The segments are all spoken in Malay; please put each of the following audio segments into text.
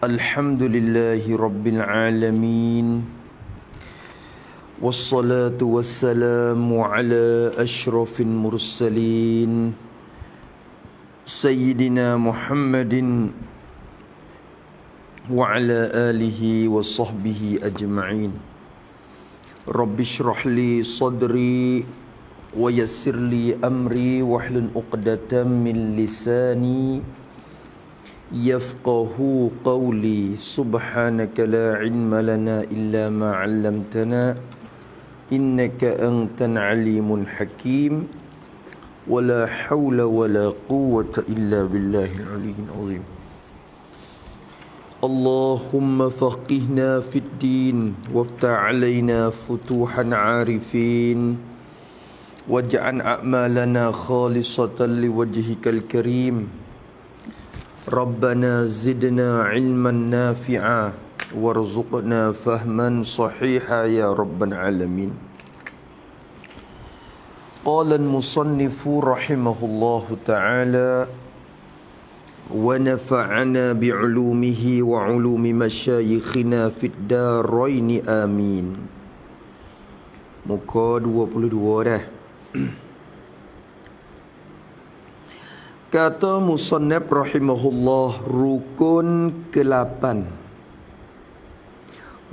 Alhamdulillahi Rabbil Alamin. Wassalatu wassalamu ala ashrafil mursalin Sayyidina Muhammadin wa ala alihi wa sahbihi ajma'in. Rabbi shrah li sadri wa yassir li amri wahlul 'uqdatam min lisani yafqahu qawli. Subhanaka la ilma lana illa ma 'allamtana innaka antal alimul hakim. Wala hawla wala quwwata illa billahil aliyyil azim. Allahumma faqihna fid din waftah 'alaina futuhan 'arifin waj'al a'malana khalisatan liwajhikal karim. Rabbana zidna ilman nafi'a warzuqna fahman sahiha ya rabbal alamin. Qala al-musannifu rahimahullahu ta'ala wa nafa'ana bi'ulumihi wa 'ulumi masyayikhina fid darain amin. Muka 22 dah. Kata musannaf rahimahullah, rukun ke-8.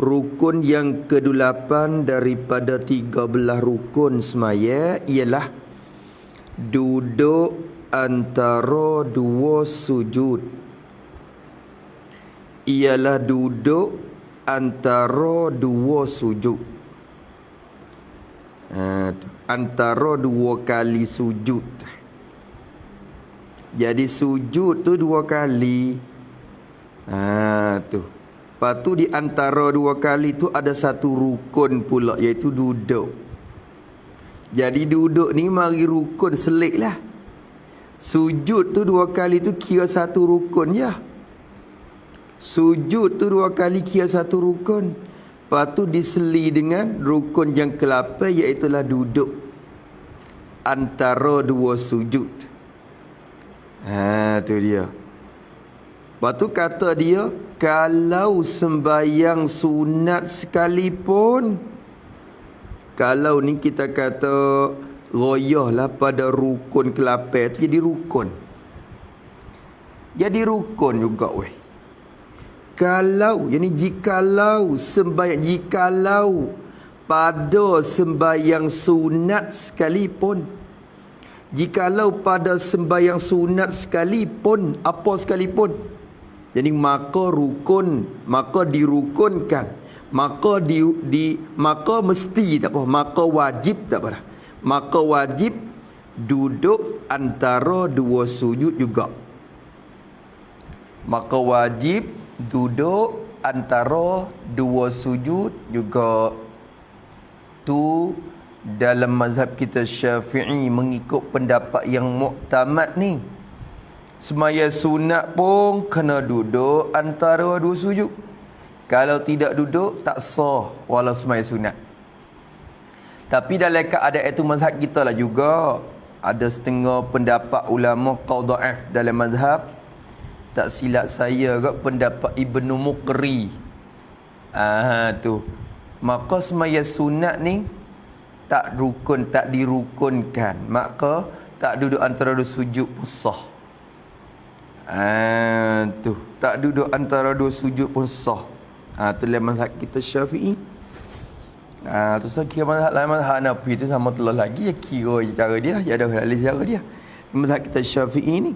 Rukun yang ke-8 daripada 13 rukun semaya ialah duduk antara dua sujud. Ialah duduk antara dua sujud. Antara dua kali sujud. Jadi sujud tu dua kali. Tu. Lepas tu di antara dua kali tu ada satu rukun pula, iaitu duduk. Jadi duduk ni mari rukun selik lah. Sujud tu dua kali tu kira satu rukun je. Sujud tu dua kali kira satu rukun. Lepas tu diseli dengan rukun yang ke-8, iaitulah duduk antara dua sujud. Tu dia. Lepas tu kata dia, kalau sembayang sunat sekalipun, kalau ni kita kata royahlah pada rukun ke-8 tu jadi rukun. Jadi rukun juga weh. Kalau, yani jikalau sembayang, jikalau pada sembayang sunat sekalipun, jikalau pada sembahyang sunat sekalipun, apa sekalipun, jadi maka rukun, maka dirukunkan, maka maka mesti tak apa, maka wajib tak apa dah. Maka wajib duduk antara dua sujud juga. Maka wajib duduk antara dua sujud juga. Tu dalam mazhab kita Syafi'i, mengikut pendapat yang muktamad ni, semaya sunat pun kena duduk antara dua sujud. Kalau tidak duduk tak sah walau semaya sunat. Tapi dalam keadaan itu mazhab kita lah juga ada setengah pendapat ulama qaul dhaif dalam mazhab. Tak silap saya ke pendapat Ibnu Muqri. Tu. Maka semaya sunat ni tak rukun, tak dirukunkan, maka tak duduk antara dua sujud pun sah. Tu, tak duduk antara dua sujud pun sah. Tu dalam mazhab kita Syafi'i. Tu kira mazhab lain, mazhab Hanafi tu sama telah lagi, ya kira cara dia, ya ada halal cara dia. Mazhab kita Syafi'i ni,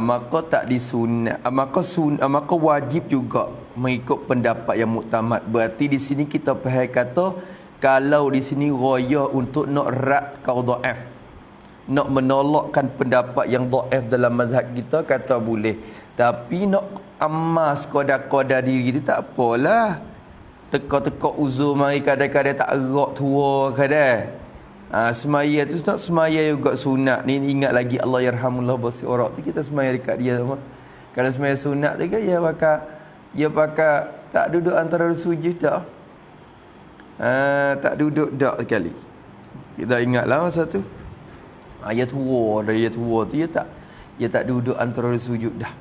maka tak disunat, maka wajib juga mengikut pendapat yang muktamad. Berarti di sini kita faham kata, kalau di sini raya untuk nak rad qaul dhaif, nak menolakkan pendapat yang dhaif dalam mazhab kita, kata boleh. Tapi nak amas qada-qada diri tu tak apalah. Teka-teka uzur mari kadang-kadang tak erak tua kadang. Semaya tu nak semaya juga sunat ni, ingat lagi Allah yarhamullah basi orang tu, kita semaya dekat dia sama. Kalau semaya sunat tu kan dia pakai tak duduk antara sujud dah. Tak duduk dak sekali. Kita ingatlah masa tu. Dia tua tu dia tak duduk antara sujud dah.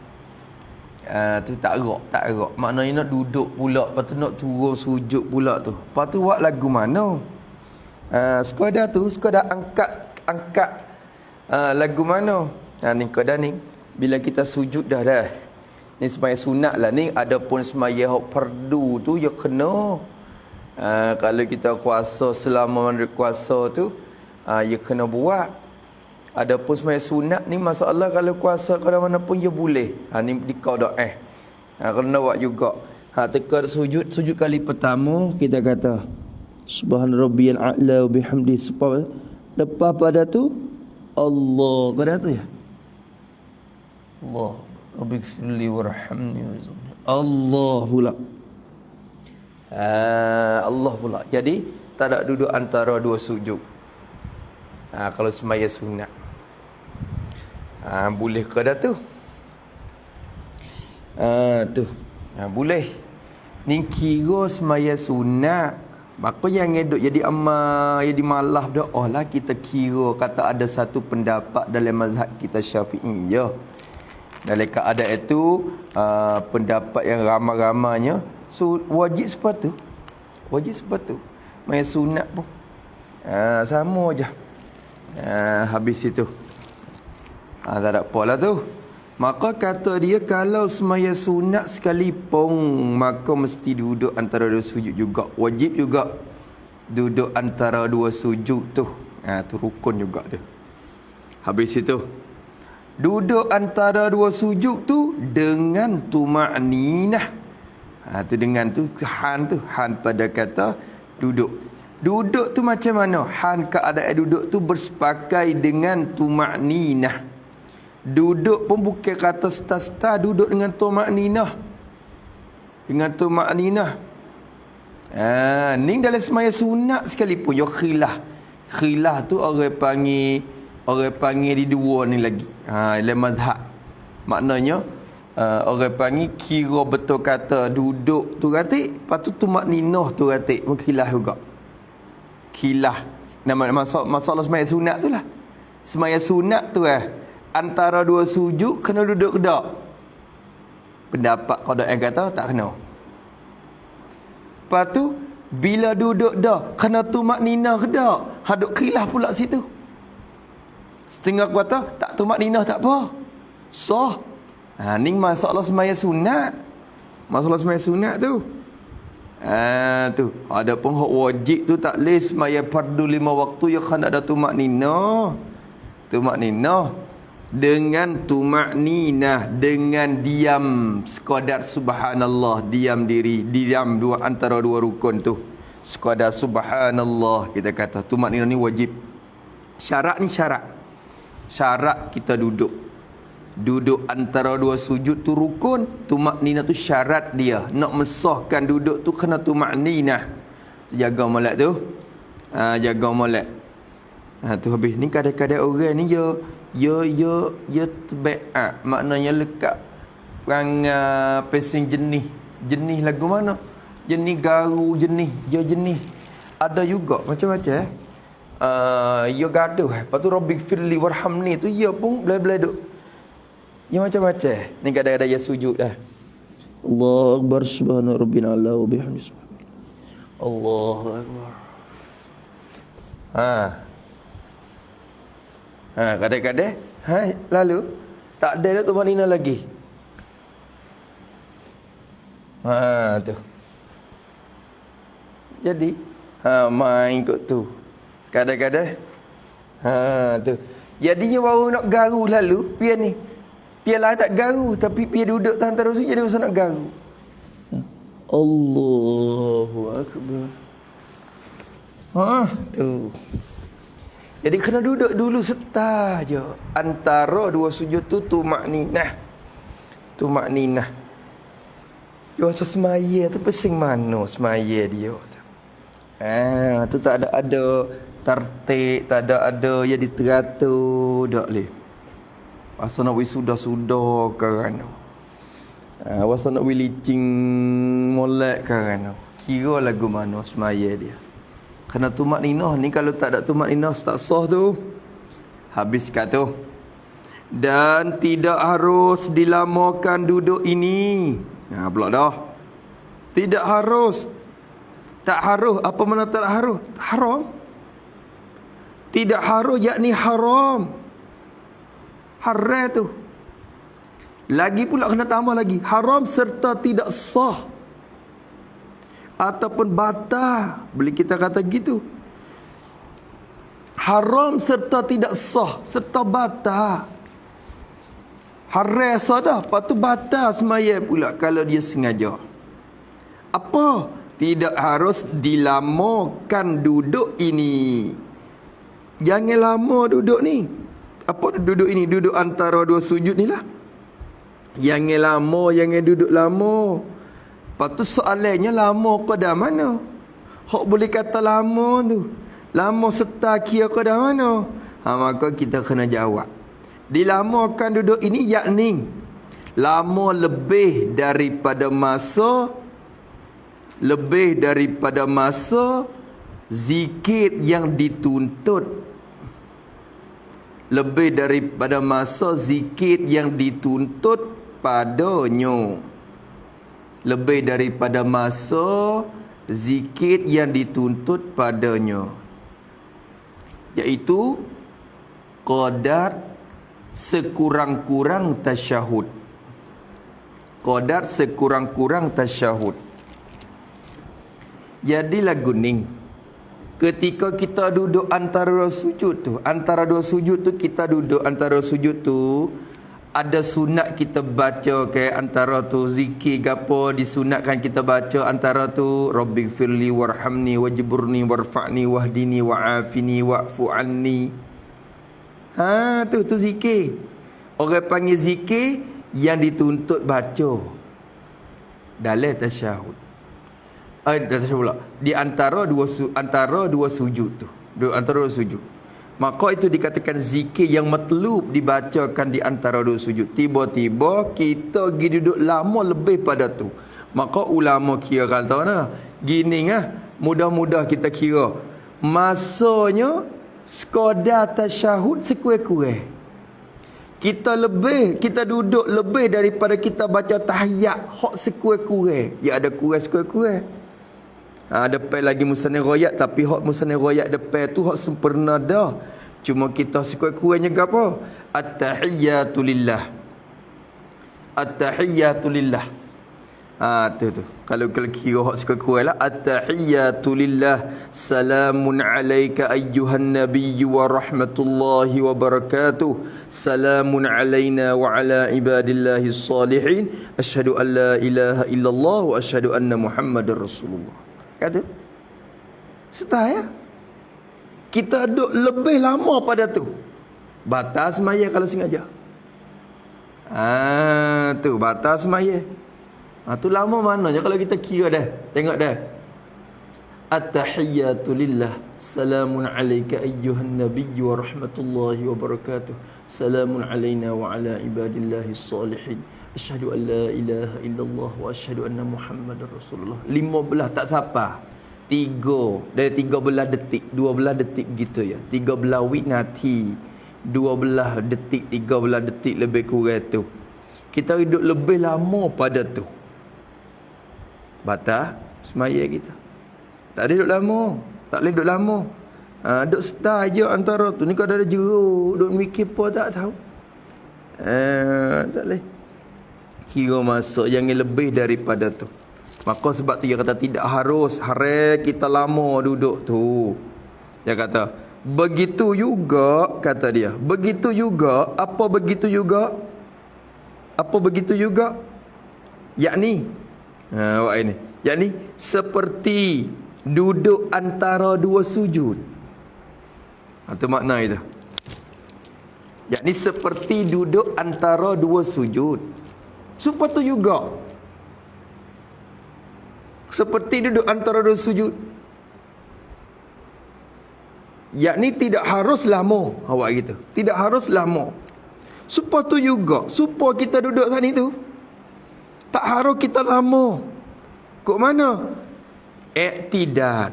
Tu tak erak. Maknanya nak duduk pula, lepas tu nak turun sujud pula tu. Lepas tu buat lagu mana? Sekadar angkat lagu mana? Ni kadang ni bila kita sujud dah. Ni sembahyang sunat lah ni. Adapun sembahyang fardu tu ya kena. Kalau kita kuasa selama kuasa tu ya kena buat. Adapun sembahyang sunat ni masalah kalau kuasa kalau mana pun ya boleh. Ni dikau dak kena buat juga. Teka sujud kali pertama kita kata subhana rabbiyal a'la wa bihamdi. Lepas pada tu Allah kata tu ya. Allah rabbighfirli warhamni warzuqni. Allah pula. Allah pula. Jadi tak ada duduk antara dua sujud. Kalau sembahyang sunat. Boleh ke dah tu? Boleh. Ni kira sembahyang sunat. Maka yang ngeduk jadi amal, jadi malah doa lah kita kira kata ada satu pendapat dalam mazhab kita Syafi'iyah. Dalam keadaan itu pendapat yang ramai-ramainya wajib sepatu. Main sunat pun sama aja. Habis itu tak ada apalah tu. Maka kata dia kalau sembahyang sunat sekalipun maka mesti duduk antara dua sujud juga. Wajib juga duduk antara dua sujud tu. Tu rukun juga dia. Habis itu duduk antara dua sujud tu dengan tuma'ninah. Tu dengan tu han pada kata duduk. Duduk tu macam mana? Han keadaan duduk tu bersepakai dengan tuma'ninah. Duduk pun bukan kata sta-sta, duduk dengan tuma'ninah. Ni dalam sembahyang sunat sekalipun ya khilaf. Khilaf tu orang panggil di dua ni lagi. Dalam mazhab. Maknanya orang panggil kira betul kata duduk tu ratik, lepas tu tuma'ninah tu ratik. Khilaf juga. Khilaf. Nama masalah sembahyang sunat tu lah. Sembahyang sunat tu antara dua sujud kena duduk ke tak? Pendapat qada yang kata tak kena. Lepas tu bila duduk dah kena tumakninah ke tak? Haduk khilaf pula situ. Setengah kata tak tumakninah tak apa. Sah. Ni masalah sembahyang sunat. Masalah sembahyang sunat tu. Tu. Adapun hak wajib tu tak leh sembahyang fardu 5 waktu ya kena ada tumakninah. Dengan tumakninah, dengan diam sekadar subhanallah, diam diri, diam antara dua rukun tu. Sekadar subhanallah kita kata. Tumakninah ni wajib. Syarat ni syarat. Syarat kita duduk. Duduk antara dua sujud tu rukun, tumakninah tu syarat dia. Nak mensahkan duduk tu kena tumakninah. Jaga molek tu. Jaga molek. Tu habis ni kadang-kadang orang ni ya terbaik. Maknanya lekat perangai pesing jenih lagu mana? Jenih garu, jenih ada juga macam-macam. Ya gaduh. Lepas tu rabbighfirli warhamni tu ya pun belai-belai duk. Ya macam-macam. Ni kadang-kadang ya sujud dah. Allahu akbar subhana rabbina ala wa bihamdihi. Allahu akbar. Kadang-kadang lalu tak ada dah tumakninah lagi. Tu. Jadi main kot tu. Kadang-kadang tu. Jadinya baru nak garu lalu pian ni. Pian lain tak garu tapi pian duduk tahan terus jadi usah nak garu. Allahu akbar. Tu. Jadi kena duduk dulu je. Antara dua sujud tu tumakninah. Yo semaya tu pesing mana semaya dia tu. Tu tak ada tertib, tak ada ya diteratur dak leh. Pasal nak wisuda kan. Pasal nak wilicing molek kan. Kira lagu mana semaya dia. Kena tumakninah ni, kalau tak ada tumakninah tak sah tu. Habis kat tu. Dan tidak harus dilamakan duduk ini. Pula dah. Tidak harus. Tak harus. Apa mana tak harus? Haram. Tidak harus yakni haram. Haram tu. Lagi pula kena tambah lagi. Haram serta tidak sah. Ataupun batal. Boleh kita kata gitu. Haram serta tidak sah. Serta batal. Haram sah dah. Lepas tu batal semaya pula kalau dia sengaja. Apa? Tidak harus dilamakan duduk ini. Jangan lama duduk ni. Apa duduk ini? Duduk antara dua sujud ni lah. Jangan lama, jangan duduk lama. Lepas tu soalannya lama ke dah mana? Hak boleh kata lama tu. Lama serta kira ke dah mana? Maka kita kena jawab. Dilamakan duduk ini yakni lama lebih daripada masa zikir yang dituntut. Lebih daripada masa zikir yang dituntut padanya. Lebih daripada masa zikir yang dituntut padanya, iaitu qadar sekurang-kurang tasyahud. Qadar sekurang-kurang tasyahud. Jadilah guning. Ketika kita duduk antara dua sujud tu, kita duduk antara sujud tu, ada sunat kita baca ke antara tu zikir gapo disunatkan kita baca antara tu rabbighfirli warhamni wajburni warfa'ni wahdini wa'afini wa'fu anni. Tu zikir. Orang panggil zikir yang dituntut baca dalam tasyahud. Tasyahud pula. Di antara dua sujud tu. Antara dua sujud. Maka itu dikatakan zikir yang matlub dibacakan di antara dua sujud. Tiba-tiba kita pergi duduk lama lebih pada tu. Maka ulama kira kata mana? Gini mudah-mudah kita kira. Masanya sekadar tasyahud sekurang-kurang. Kita duduk lebih daripada kita baca tahiyat hak sekurang-kurang. Ya ada kurang sekurang-kurang. Depan lagi musanif royat, tapi hak musanif royat depan tu hak sempurna dah. Cuma kita sekurang-kurangnya apa? At-tahiyyatu lillah. At-tahiyyatu lillah. Tu. Kalau kira hak sekurang-kurang lah. At-tahiyyatu lillah. Salamun alayka ayyuhan nabiyyu wa rahmatullahi wa barakatuh. Salamun alayna wa ala ibadillahi salihin. Asyhadu an la ilaha illallah wa asyhadu anna Muhammadar Rasulullah. Kata setaya kita duduk lebih lama pada tu. Batal semaya kalau sengaja. Tu batal semaya. Tu lama mana je kalau kita kira dah. Tengok dah. At-tahiyyatu lillah. Salamun alayka ayyuhan nabiyyu wa rahmatullahi wa barakatuh. Salamun alayna wa ala ibadillahi salihin. Asyhadu an la ilaha illallah wa asyhadu anna Muhammadar Rasulullah. 15 tak siapa. 3 dari 13 detik, 12 detik gitu ya. 13 winati, 12 detik, 13 detik lebih kurang tu. Kita hidup lebih lama pada tu. Batal semaya kita. Tak ada duduk lama. Tak boleh duduk lama. Duduk start je antara tu. Ni kalau ada jeruk, duduk mikir apa tak tahu. Tak boleh. Kira masuk jangan lebih daripada tu. Maka sebab tu dia kata tidak harus haram kita lama duduk tu. Dia kata begitu juga, kata dia. Begitu juga, apa begitu juga? Apa begitu juga? Yakni ini. Yakni seperti duduk antara dua sujud. Itu makna itu. Yakni seperti duduk antara dua sujud. Seperti juga seperti duduk antara dua sujud, yakni tidak harus lama. Awak gitu. Tidak harus lama. Seperti juga supaya kita duduk sana itu tak harus kita lama. Kok mana? Iktidal.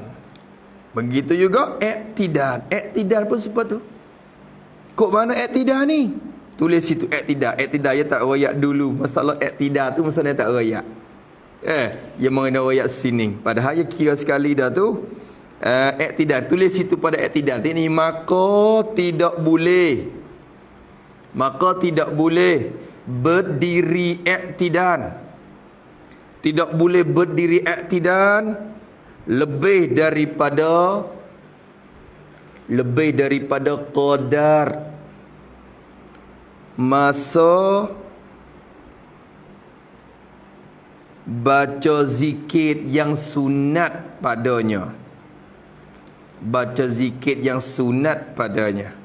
Begitu juga iktidal. Iktidal pun seperti tu. Kok mana iktidal ni? tulis situ i'tidal. I'tidal dia tak royak dulu. Masalah i'tidal tu masalah tak royak. Dia mengenai royak sini. Padahal dia kira sekali dah tu. I'tidal, tulis situ pada i'tidal. Ini maka tidak boleh. Maka tidak boleh berdiri i'tidal. Tidak boleh berdiri i'tidal lebih daripada qadar masa baca zikir yang sunat padanya. Baca zikir yang sunat padanya,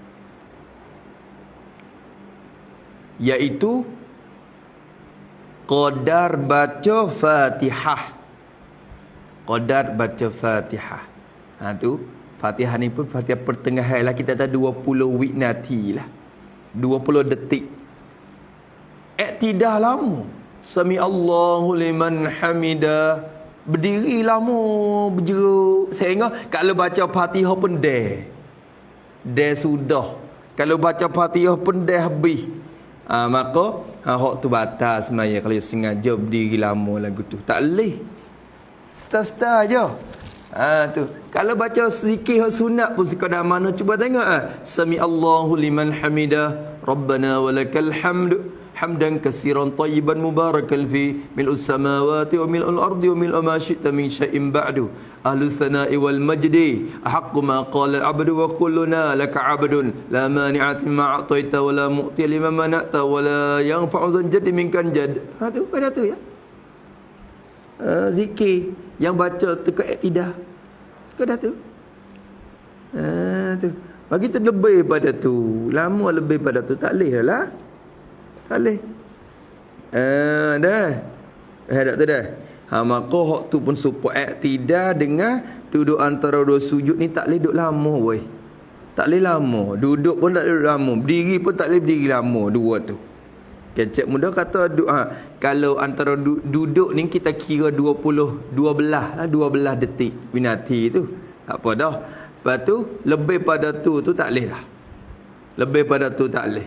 iaitu qadar baca Fatihah. Qadar baca Fatihah. Tu Fatihah ni pun Fatihah pertengahan lah. Kita tahu 20 wignati lah, 20 detik. I'tidal lama. Sami Allahu liman hamida, berdiri lama, berjeruk. Sehingga kalau baca Fatihah pun dah sudah. Kalau baca Fatihah pun dah habis. Maka hak tu batal sebenarnya kalau sengaja berdiri lama lagu tu. Tak boleh. Star-star je. Tu. Kalau baca zikir sunat pun sekadar mana, cuba tengok Sami Allahu liman hamida, Rabbana walakal hamd, hamdan katsiran tayyiban mubarakan fi mil'us samawati wa mil'ul ardi wa mil'u ma syi'ta min syai'in ba'du. Ahlu thana'i wal majdi ahaqqu ma qala al-'abdu wa kulluna laka 'abdun la mani'ati ma a'taita wa la mu'ti liman mana'ta wa la yanfa'u dzal jaddi minkan jad. Tu pada tu ya. Zikir yang baca tu ke i'tidal. Kau dah tu. Tu. Bagi terlebih pada tu, lama lebih pada tu tak leh lah. Tak leh. Dah. Dah tu dah. Maka hak tu pun support i'tidal dengan duduk antara dua sujud ni tak leh duduk lama weh. Tak leh lama. Duduk pun tak leh duduk lama. Berdiri pun tak leh berdiri lama dua tu. Kecek muda kata kalau antara duduk ni kita kira 12 detik winati tu. Tak apa dah. Lepas tu lebih pada tu tak leh lah. Lebih pada tu tak leh.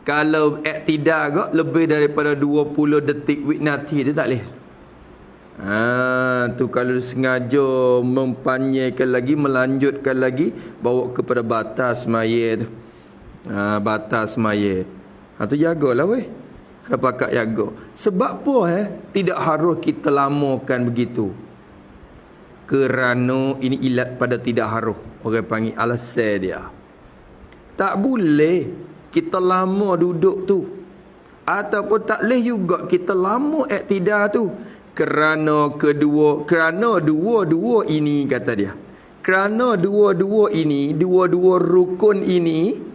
Kalau i'tidal agak lebih daripada 20 detik winati tu tak leh. Tu kalau sengaja mempanjangkan lagi, melanjutkan lagi, bawa kepada batas maya tu. Batas maya. Tu jagalah weh. Ada pakat jaga. Sebab apa tidak harus kita lamakan begitu? Kerana ini ilat pada tidak harus. Orang panggil alasan dia. Tak boleh kita lama duduk tu. Ataupun tak boleh juga kita lama i'tidal tu. Kerana dua-dua ini kata dia. Kerana dua-dua ini, dua-dua rukun ini.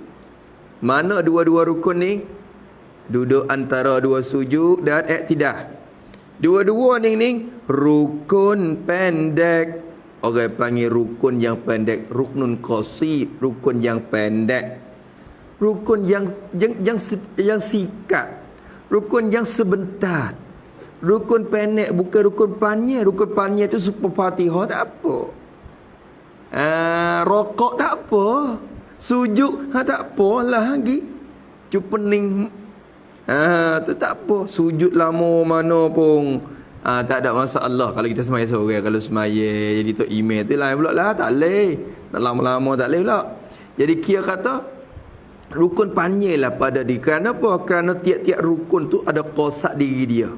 Mana dua-dua rukun ni? Duduk antara dua sujud dan i'tidal. Dua-dua ni rukun pendek. Orang panggil rukun yang pendek, ruknun qasid, rukun yang pendek. Rukun yang singkat. Rukun yang sebentar. Rukun pendek bukan rukun panjang. Rukun panjang tu super Fatihah tak apa. Rokok tak apa. Sujud tak apa lah lagi. Cupening tu tak apa. Sujud lama mana pun tak ada masalah. Kalau kita semaya seorang, kalau semaya jadi tu email tu lain pula lah. Tak boleh. Nak lama-lama tak boleh pula. Jadi kira kata rukun panjang lah pada dia. Kerana apa? Kerana tiap-tiap rukun tu ada qasad diri dia.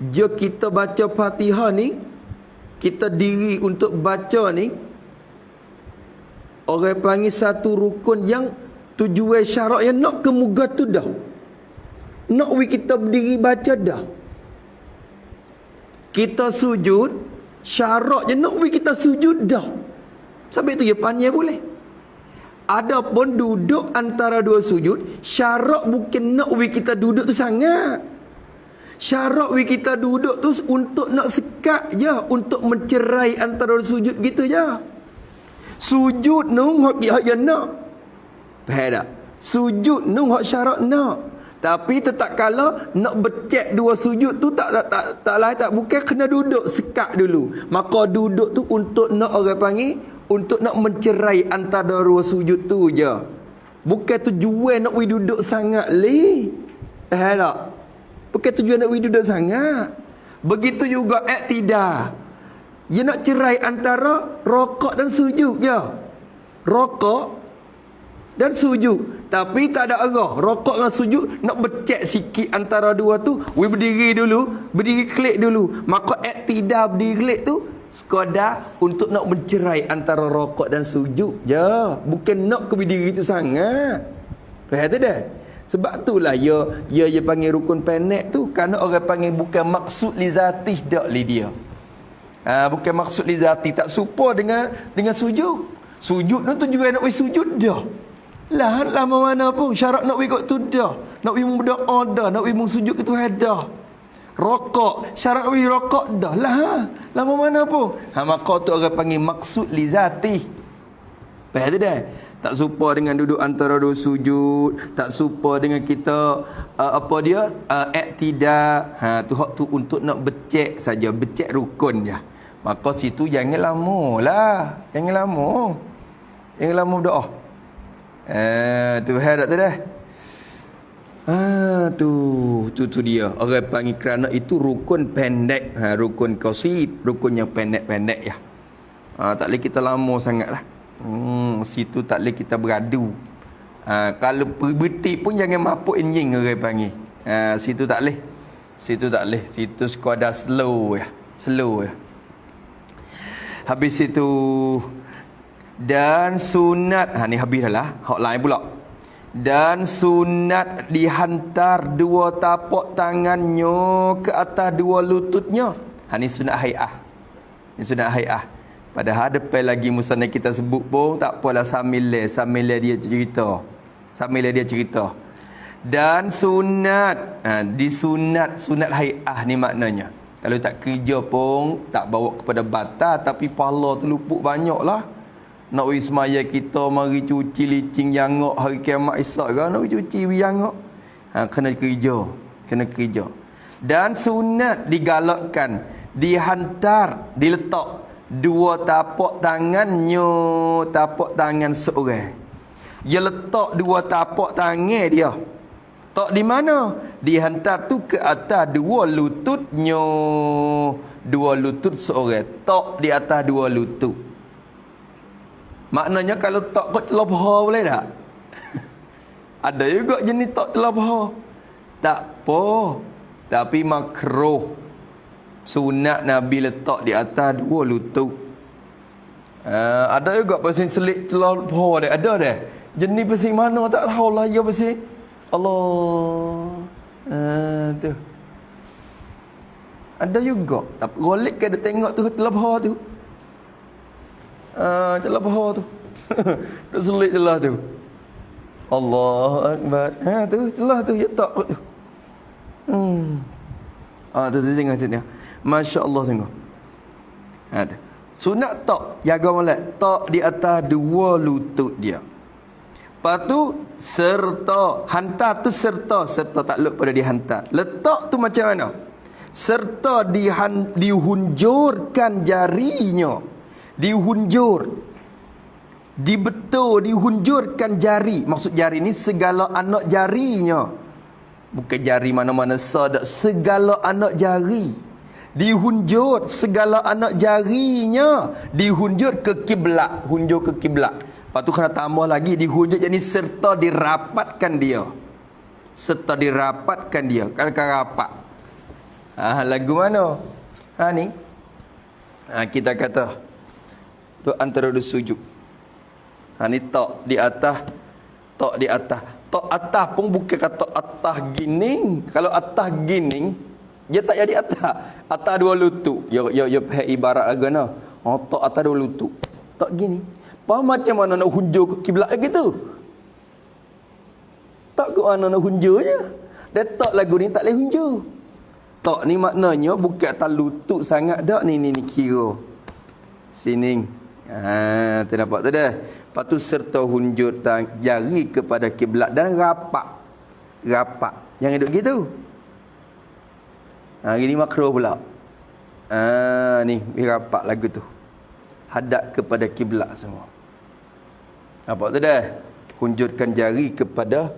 Dia kita baca Fatihah ni, kita diri untuk baca ni, orang panggil satu rukun yang tujuan syarat yang nak kemuga tu dah. Nak kita berdiri baca dah. Kita sujud, syarat je nak kita sujud dah. Sampai tu je panjang boleh. Adapun duduk antara dua sujud, syarat bukan nak kita duduk tu sangat. Syarat kita duduk tu untuk nak sekat je, untuk mencerai antara dua sujud gitu je. Sujud nu hak dia nak. Faham tak? Sujud nu hak syarat nak. Tapi tetap kala nak becek dua sujud tu tak lain tak bukan kena duduk sekat dulu. Maka duduk tu untuk nak orang panggil untuk nak mencerai antara dua sujud tu je. Bukan tujuan nak we duduk sangat le. Tak? Bukan tujuan nak we duduk sangat. Begitu juga iktidal. Dia nak cerai antara rokok dan sujud je. Rokok dan sujud. Tapi tak ada arah. Rokok dengan sujud nak becek sikit antara dua tu. We berdiri dulu. Berdiri klik dulu. Maka iktidal berdiri klik tu sekadar untuk nak mencerai antara rokok dan sujud je. Bukan nak ke berdiri tu sangat. Faham tak dah? Sebab itulah ya panggil rukun pendek tu. Kerana orang panggil bukan maksud li zatih dak li dia. Bukan maksud li zati. Tak serupa dengan sujud. Sujud tu tujuan nak we sujud dah. Lah lama mana pun syarat nak we kot tu dah. Nak we berdoa dah, nak we sujud ke Tuhan dah. Rokok, syarat we rokok dah lah. Lama mana pun. Maka tu orang panggil maksud li zati. Faham tak dah? Tak serupa dengan duduk antara dua sujud, tak serupa dengan kita iktidal. Tu hak tu untuk nak becek saja, becek rukun je. Maka situ jangan lama lah. Jangan lama. Jangan lama berdoa. Tu tak tu dah. Tu dia. Orang panggil kerana itu rukun pendek. Rukun qasid, rukun yang pendek-pendek ya. Tak boleh kita lama sangatlah. Situ tak boleh kita beradu. Kalau berhenti pun jangan mapuk enjing orang panggil. Situ tak boleh. Situ tak boleh. Situ sekadar slow ya. Slow ya. Habis itu dan sunat. Ni habis dah lah. Hak lain pula. Dan sunat dihantar dua tapak tangannya ke atas dua lututnya. Ni sunat hai'ah. Ni sunat hai'ah. Padahal depan lagi musnad kita sebut pun tak apalah sambil dia cerita. Sambil dia cerita. Dan sunat, sunat hai'ah ni maknanya. Kalau tak kerja pun tak bawa kepada batal, tapi pahala tu luput banyaklah. Nak we semaya kita mari cuci licin jangak hari kiamat esok ke, nak we cuci we jangak. Kena kerja, kena kerja. Dan sunat digalakkan, dihantar, diletak dua tapak tangannya, tapak tangan seorang. Dia letak dua tapak tangan dia. Tak di mana? Dihantar tu ke atas dua lututnya. Dua lutut seorang. Tak di atas dua lutut. Maknanya kalau tak kot celah paha boleh tak? Ada juga jenis tak celah paha. Tak apa. Tapi makruh. Sunat Nabi letak di atas dua lutut. Ada juga pasal selit celah paha dia. Ada dah. Jenis pasal mana tak tahulah ya pasal. Allah. Tu. Ada juga. Tapi golek ke dia tengok tu celah paha tu. Celah paha tu. Dia selit celah tu. Allahu Akbar. Tu celah tu ya tak tu. Tu tengok sini. Masya-Allah tengok. Tu. Sunat tak jaga molek. Tak di atas dua lutut dia. Lepas tu serta hantar tu serta takluk pada dihantar. Letak tu macam mana? Serta dihunjurkan jarinya. Dihunjur. Dibetul dihunjurkan jari. Maksud jari ni segala anak jarinya. Bukan jari mana-mana sadak, segala anak jari. Dihunjur segala anak jarinya, dihunjur ke kiblat, hunjur ke kiblat. Lepas tu kena tambah lagi dihunjur jadi serta dirapatkan dia. Serta dirapatkan dia. Katakan rapat. Lagu mana? Ni. Kita kata tu antara dua sujud. Ni tak di atas, tak di atas. Tak atas pun bukan kata atas gining. Kalau atas gining, dia tak jadi atas. Atas dua lutut. Ya faham ibarat agama. Tak atas dua lutut. Tak gini. Faham macam mana nak hunjur ke kiblat gitu? Tak ke mana nak hunjur je. Dan tak lagu ni tak boleh hunjur. Tak ni maknanya bukan atas lutut sangat dak ni kira. Sini. Tu nampak tu dah. Lepas tu serta hunjur jari kepada kiblat dan rapat. Rapat. Jangan duduk gitu. Ini makruh pula. Ni rapat lagu tu. Hadap kepada kiblat semua. Nampak tu dah? Hunjurkan jari kepada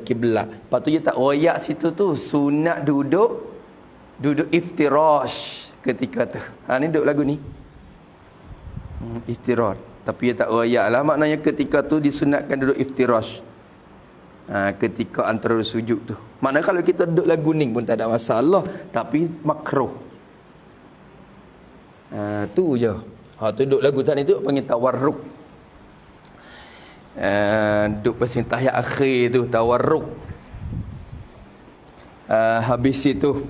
kiblat. Lepas tu dia tak royak situ tu. Sunat duduk iftirash ketika tu. Ni duduk lagu ni. Iftirash. Tapi dia tak royak lah. Maknanya ketika tu disunatkan duduk iftirash. Ketika antara sujud tu. Maknanya kalau kita duduk lagu ni pun tak ada masalah. Tapi makruh. Tu je. Tu duduk lagu tadi tu panggil tawarruk. Duduk pasal tahiyat akhir tu tawarruk. Habis itu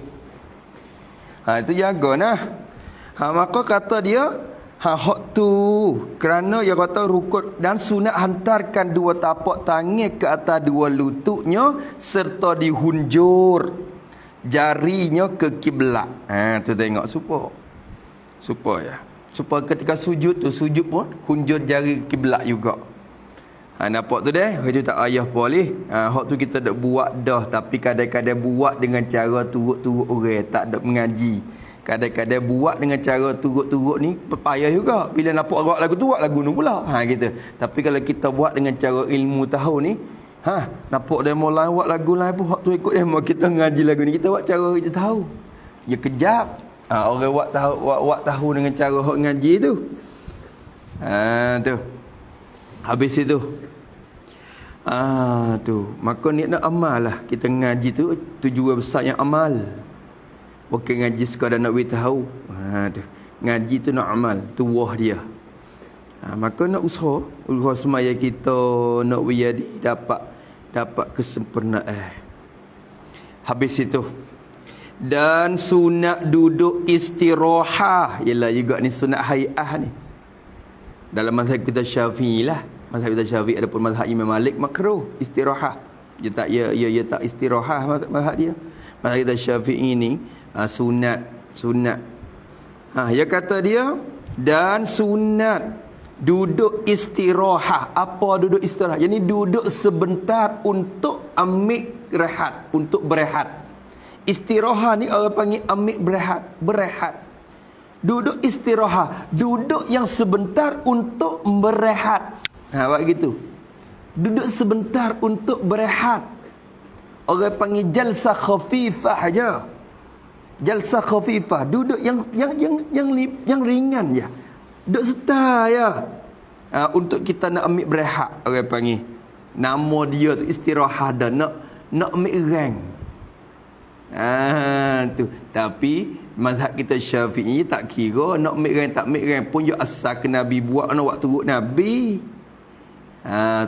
itu jaga nah. Maka kata dia hak tu kerana dia kata rukun dan sunat hantarkan dua tapak tangan ke atas dua lututnya serta dihunjur jarinya ke kiblat. Tu tengok supaya ketika sujud tu sujud pun hunjur jari kiblat juga. Nampak tu deh, itu tak ayah boleh. Hak tu kita dak buat dah tapi kadang-kadang buat dengan cara turut-turut orang, tak dak mengaji. Kadang-kadang buat dengan cara turut-turut ni payah juga. Bila nampak rock lagu tu, buat lagu nu pula. Gitu. Tapi kalau kita buat dengan cara ilmu tahu ni, nampak demo lain buat lagu lain pun hak tu ikut demo kita ngaji lagu ni. Kita buat cara kita tahu. Ya kejap. Orang buat tahu dengan cara hak ngaji tu. Tu. Habis itu. Tu. Maka niat nak amal lah. Kita ngaji tu tujuan besar yang amal. Bukan ngaji sekadar nak beritahu. Tu. Ngaji tu nak amal. Tu wah dia. Maka nak usaha semaya kita nak jadi dapat kesempurnaan. Habis itu. Dan sunat duduk istirahah. Ialah juga ni sunat hay'ah ni. Dalam mazhab kita Syafi'i lah. Mazhab kita Syafi'i adapun mazhab Imam Malik makruh istirahah. Dia tak istirahah mazhab dia. Mazhab kita Syafi'i ni sunat. Dia kata dia dan sunat duduk istirahah. Apa duduk istirahah? Yang ni duduk sebentar untuk ambil rehat, untuk berehat. Istirahah ni orang panggil ambil berehat. Duduk istirahah, duduk yang sebentar untuk berehat. Buat gitu. Duduk sebentar untuk berehat. Orang panggil jalsah khafifah aja. Jalsah khafifah, duduk yang ringan je. Duduk sebentar ya. Untuk kita nak ambil berehat, orang panggil. Nama dia tu istirahah dah nak ambil rang. Tu. Tapi mazhab kita Syafi'i tak kira nak ambil rang tak ambil rang pun dia asal ke Nabi buat nak waktu turut Nabi.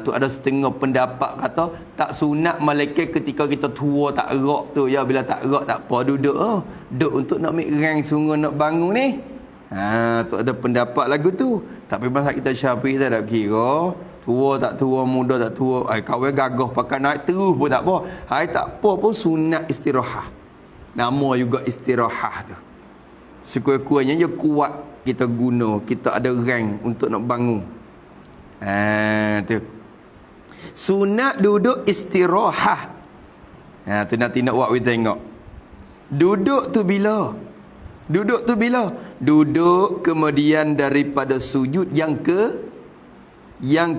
Tu ada setengah pendapat kata tak sunat malaikat ketika kita tua tak gerak tu ya, bila tak gerak tak apa duduk duduk untuk nak ambil rang sungguh nak bangun ni. Tu ada pendapat lagu tu. Tapi mazhab kita Syafi'i tak kira tua tak tua, muda tak tua, kawan gagah pakai naik terus pun tak apa. Tak apa pun sunat istirahah. Nama juga istirahah tu. Sekurang-kurangnya dia kuat kita guna, kita ada rang untuk nak bangun. Tu. Sunat duduk istirahah. Tu nanti nak buat kita tengok. Duduk tu bila? Duduk kemudian daripada sujud yang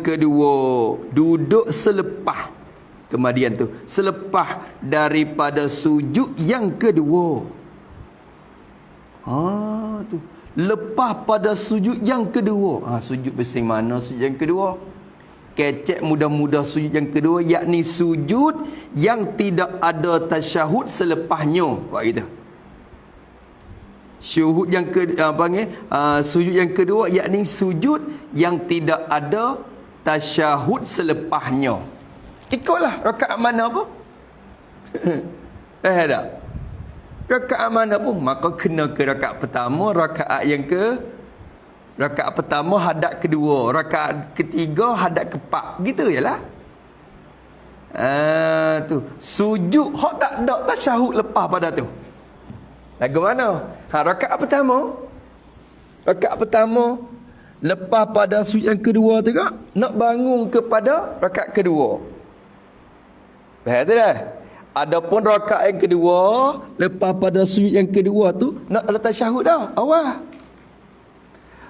kedua. Duduk selepas. Kemudian tu. Selepas daripada sujud yang kedua. Tu. Lepas pada sujud yang kedua. Sujud besing mana sujud yang kedua? Kecek mudah-mudah sujud yang kedua, yakni sujud yang tidak ada tasyahud selepasnya. Buat gitu. Sujud yang sujud yang kedua yakni sujud yang tidak ada tasyahud selepasnya. Ikutlah rakaat mana apa? Tak. Rakaat mana pun maka kena ke rakaat pertama, rakaat pertama hadap kedua, rakaat ketiga hadap keempat. Gitu jelah. Tu sujud hak tak ada tasyahud lepas pada tu. Lagu mana? Rakaat pertama lepas pada sujud yang kedua tu kan nak bangun kepada rakaat kedua. Faham tak? Adapun rakaat yang kedua lepas pada sujud yang kedua tu nak ada tasyahud dah awal.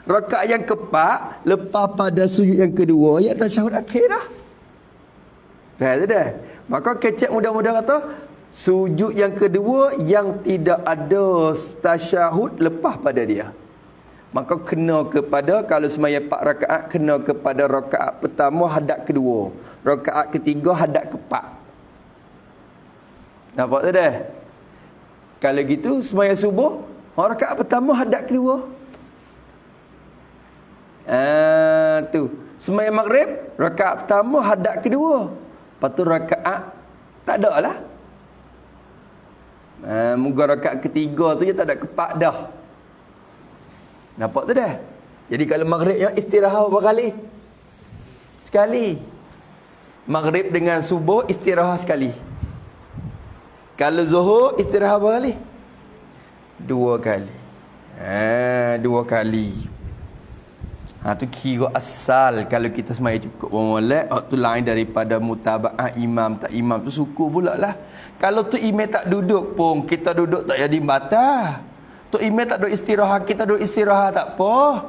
Rakaat yang keempat lepas pada sujud yang kedua ya tasyahud akhir dah. Faham tak dah? Maka kecek mudah-mudah kata sujud yang kedua yang tidak ada tasyahud lepas pada dia. Maka kena kepada, kalau semaya 4 rakaat, kena kepada rakaat pertama hadap kedua, rakaat ketiga hadap keempat. Nampak tak dah? Kalau gitu semaya subuh, rakaat pertama hadap kedua. Tu. Semaya maghrib, rakaat pertama hadap kedua. Lepas tu rakaat tak ada lah. Muka rakaat ketiga tu je tak ada keempat dah. Nampak tu dah? Jadi kalau maghrib yang istirahat berapa kali? Sekali. Maghrib dengan subuh istirahat sekali. Kalau zuhur istirahat berapa kali? 2 kali. 2 kali. Tu kira asal. Kalau kita semaya cukup bermolek, tu lain daripada mutaba'ah imam. Tak imam tu suku pula lah. Kalau tu imam tak duduk pun, kita duduk tak jadi batal. Tu imam tak duduk istirahat, kita duduk istirahat tak apa.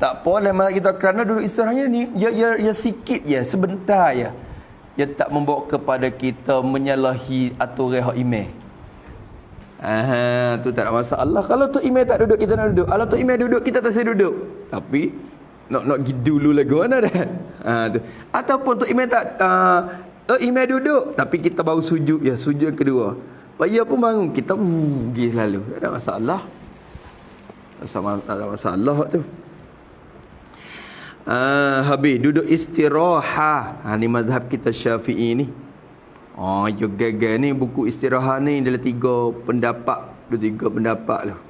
Tak apa lama kita, kerana duduk istirahatnya ni ya sikit je, sebentar je. Dia tak membawa kepada kita menyalahi aturan hak imam. Tu tak ada masalah. Kalau tu imam tak duduk, kita nak duduk. Kalau tu imam duduk, kita tak saya duduk. Tapi nak pergi dulu lagi mana dah. Tu. Ataupun tu imam tak imam duduk tapi kita baru sujud ya, sujud kedua. Dia pun bangun, kita pergi lalu. Tak ada masalah. Tak ada masalah tu. Habis duduk istirahat. Ni mazhab kita Syafi'i ni. Juga ni buku istirahat ni dalam 3 pendapat. 3 pendapat lah.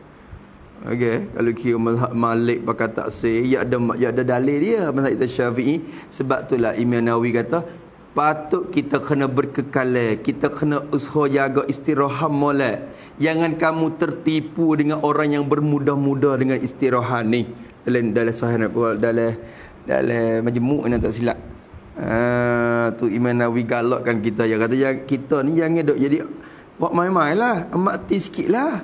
Okey, kalau kira mazhab Malik pakai taksir, ya ada dalil dia mazhab kita Syafi'i. Sebab itulah Imam Nawawi kata patut kita kena berkekalan, kita kena usaha jaga istirahat molek. Jangan kamu tertipu dengan orang yang bermudah-mudah dengan istirahat ni. Dalam sahih dalam majmu' ni tak silap. Tu Imam Nawawi galakkan kita, dia kata kita ni jangan duk jadi buat main-main lah, amati sikit lah.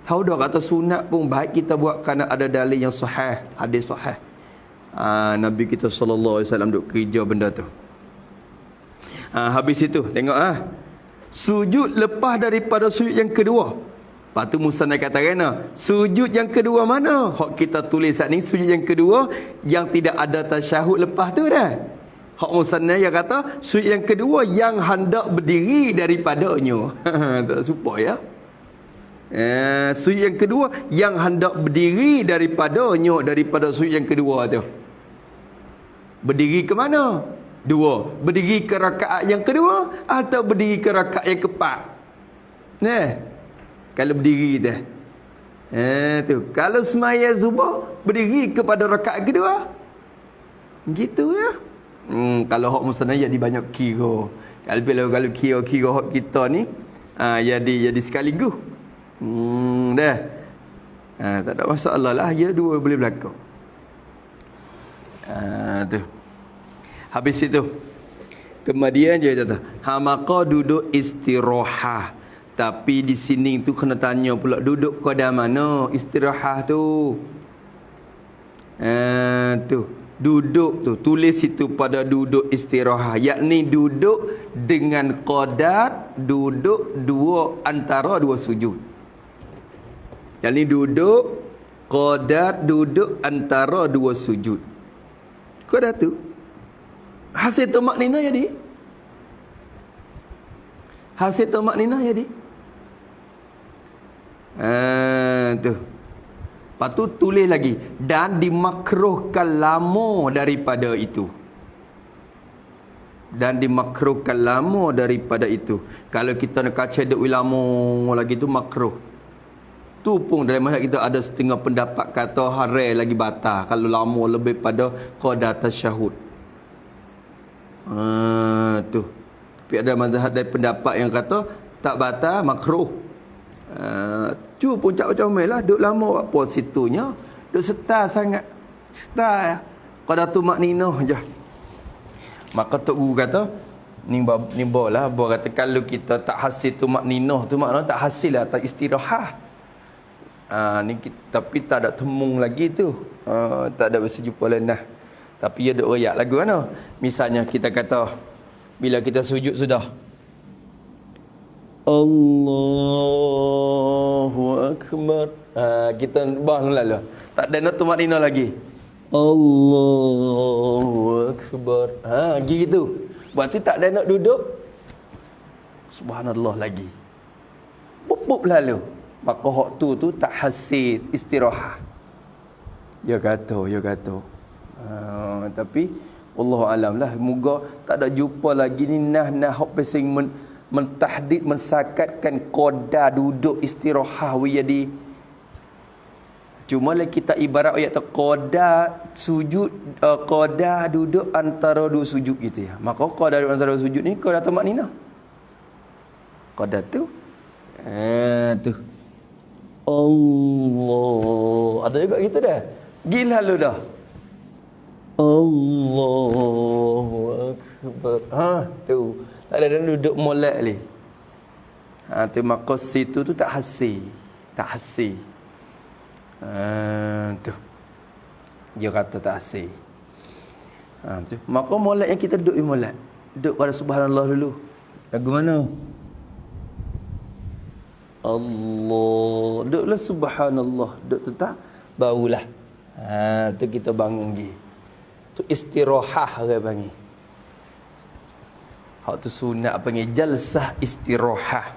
Tahu dah kata sunat pun baik kita buat kerana ada dalil yang sahih, hadis sahih. Nabi kita sallallahu alaihi wasallam duk kerja benda tu. Habis itu tengok sujud lepas daripada sujud yang kedua. Lepas tu musannaf kata kena sujud yang kedua mana? Hak kita tulis saat ni sujud yang kedua yang tidak ada tasyahud lepas tu dah. Hak musannaf yang kata sujud yang kedua yang hendak berdiri daripadanya. Tak supaya sujud yang kedua yang hendak berdiri daripadanya, daripada sujud yang kedua tu. Berdiri ke mana? 2. Berdiri ke rakaat yang kedua atau berdiri ke rakaat yang keempat? Kalau berdiri tu. Tu. Kalau semaya zuhur berdiri kepada rakaat kedua. Gitu ya. Kalau hak musannaf jadi banyak kira. Kalau kira hak kita ni jadi sekaligus. Dah. Tak ada masalah lah, ya 2 boleh berlaku. Tu. Habis itu kemudian dia kata maka duduk istirahat. Tapi di sini tu kena tanya pula duduk pada mana istirahat tu. Tu duduk tu tulis itu pada duduk istirahat, yakni duduk dengan qadar duduk antara 2 sujud. Yakni duduk qadar duduk antara 2 sujud. Qadar tu hasil tamak nina jadi. Hasil tamak nina jadi. Tu. Lepas tu tulis lagi dan dimakruhkan lama daripada itu. Dan dimakruhkan lama daripada itu. Kalau kita nak kaca duk lama lagi tu makruh. Tu pun dalam mazhab kita ada setengah pendapat kata haram lagi batal kalau lama lebih pada qadar tasyahud. Tu. Tapi ada mazhab dari pendapat yang kata tak batal, makruh. Cu pun cak macam lah, duduk lama apa situnya, duduk setar sangat. Setar qadar tu makninah je. Maka tok guru kata ni lah kata kalau kita tak hasil tu makninah tu makna tak hasil lah, tak istirahat. Tapi tak ada temung lagi tu. Tak ada bersejupa lenah. Tapi dia duk royak lagu mana? Misalnya kita kata Bila kita sujud sudah, Allahu Akbar. Kita bang lalu. Tak ada nak tumaknina lagi. Allahu Akbar. Gitu. Berarti tak ada nak duduk. Subhanallah lagi. Pup lalu. Maka hak tu tak hasil istirahat. Ya kata. Tapi Allah alam lah. Moga tak ada jumpa lagi ni nah hak pesing mentahdid mensakatkan qada duduk istirahat jadi. Cuma lah kita ibarat ayat tu qada sujud, qada duduk antara dua sujud gitu ya. Maka qada duduk antara dua sujud ni qada tamakninah. Qada tu tu Allah. Ada juga gitu dah. Gila lu dah. Allahu Akbar. Tu. Tak ada dan duduk molek ni. Tu maka situ tu tak hasil. Tu. Dia kata tak hasil. Tu. Maka molek yang kita duduk molek. Duduk pada subhanallah dulu. Lagu mana? Allah. Duduklah subhanallah. Duduk tetap barulah. Tu kita bangun lagi. Tu istirahat orang panggil. Hak tu sunat panggil jalsah istirahat.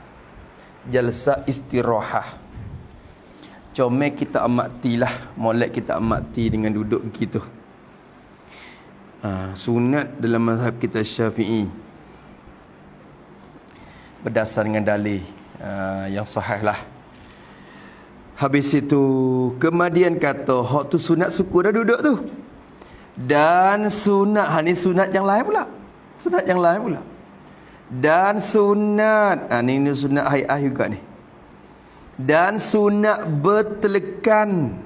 Comel kita amatilah, molek kita amati dengan duduk begitu. Sunat dalam mazhab kita Syafi'i. Berdasar dengan dalil yang sahih lah. Habis itu kemudian kata hak tu sunat suku dah duduk tu. Dan sunat ni sunat yang lain pula. Dan sunat ni sunat hay'ah juga ni. Dan sunat bertelekan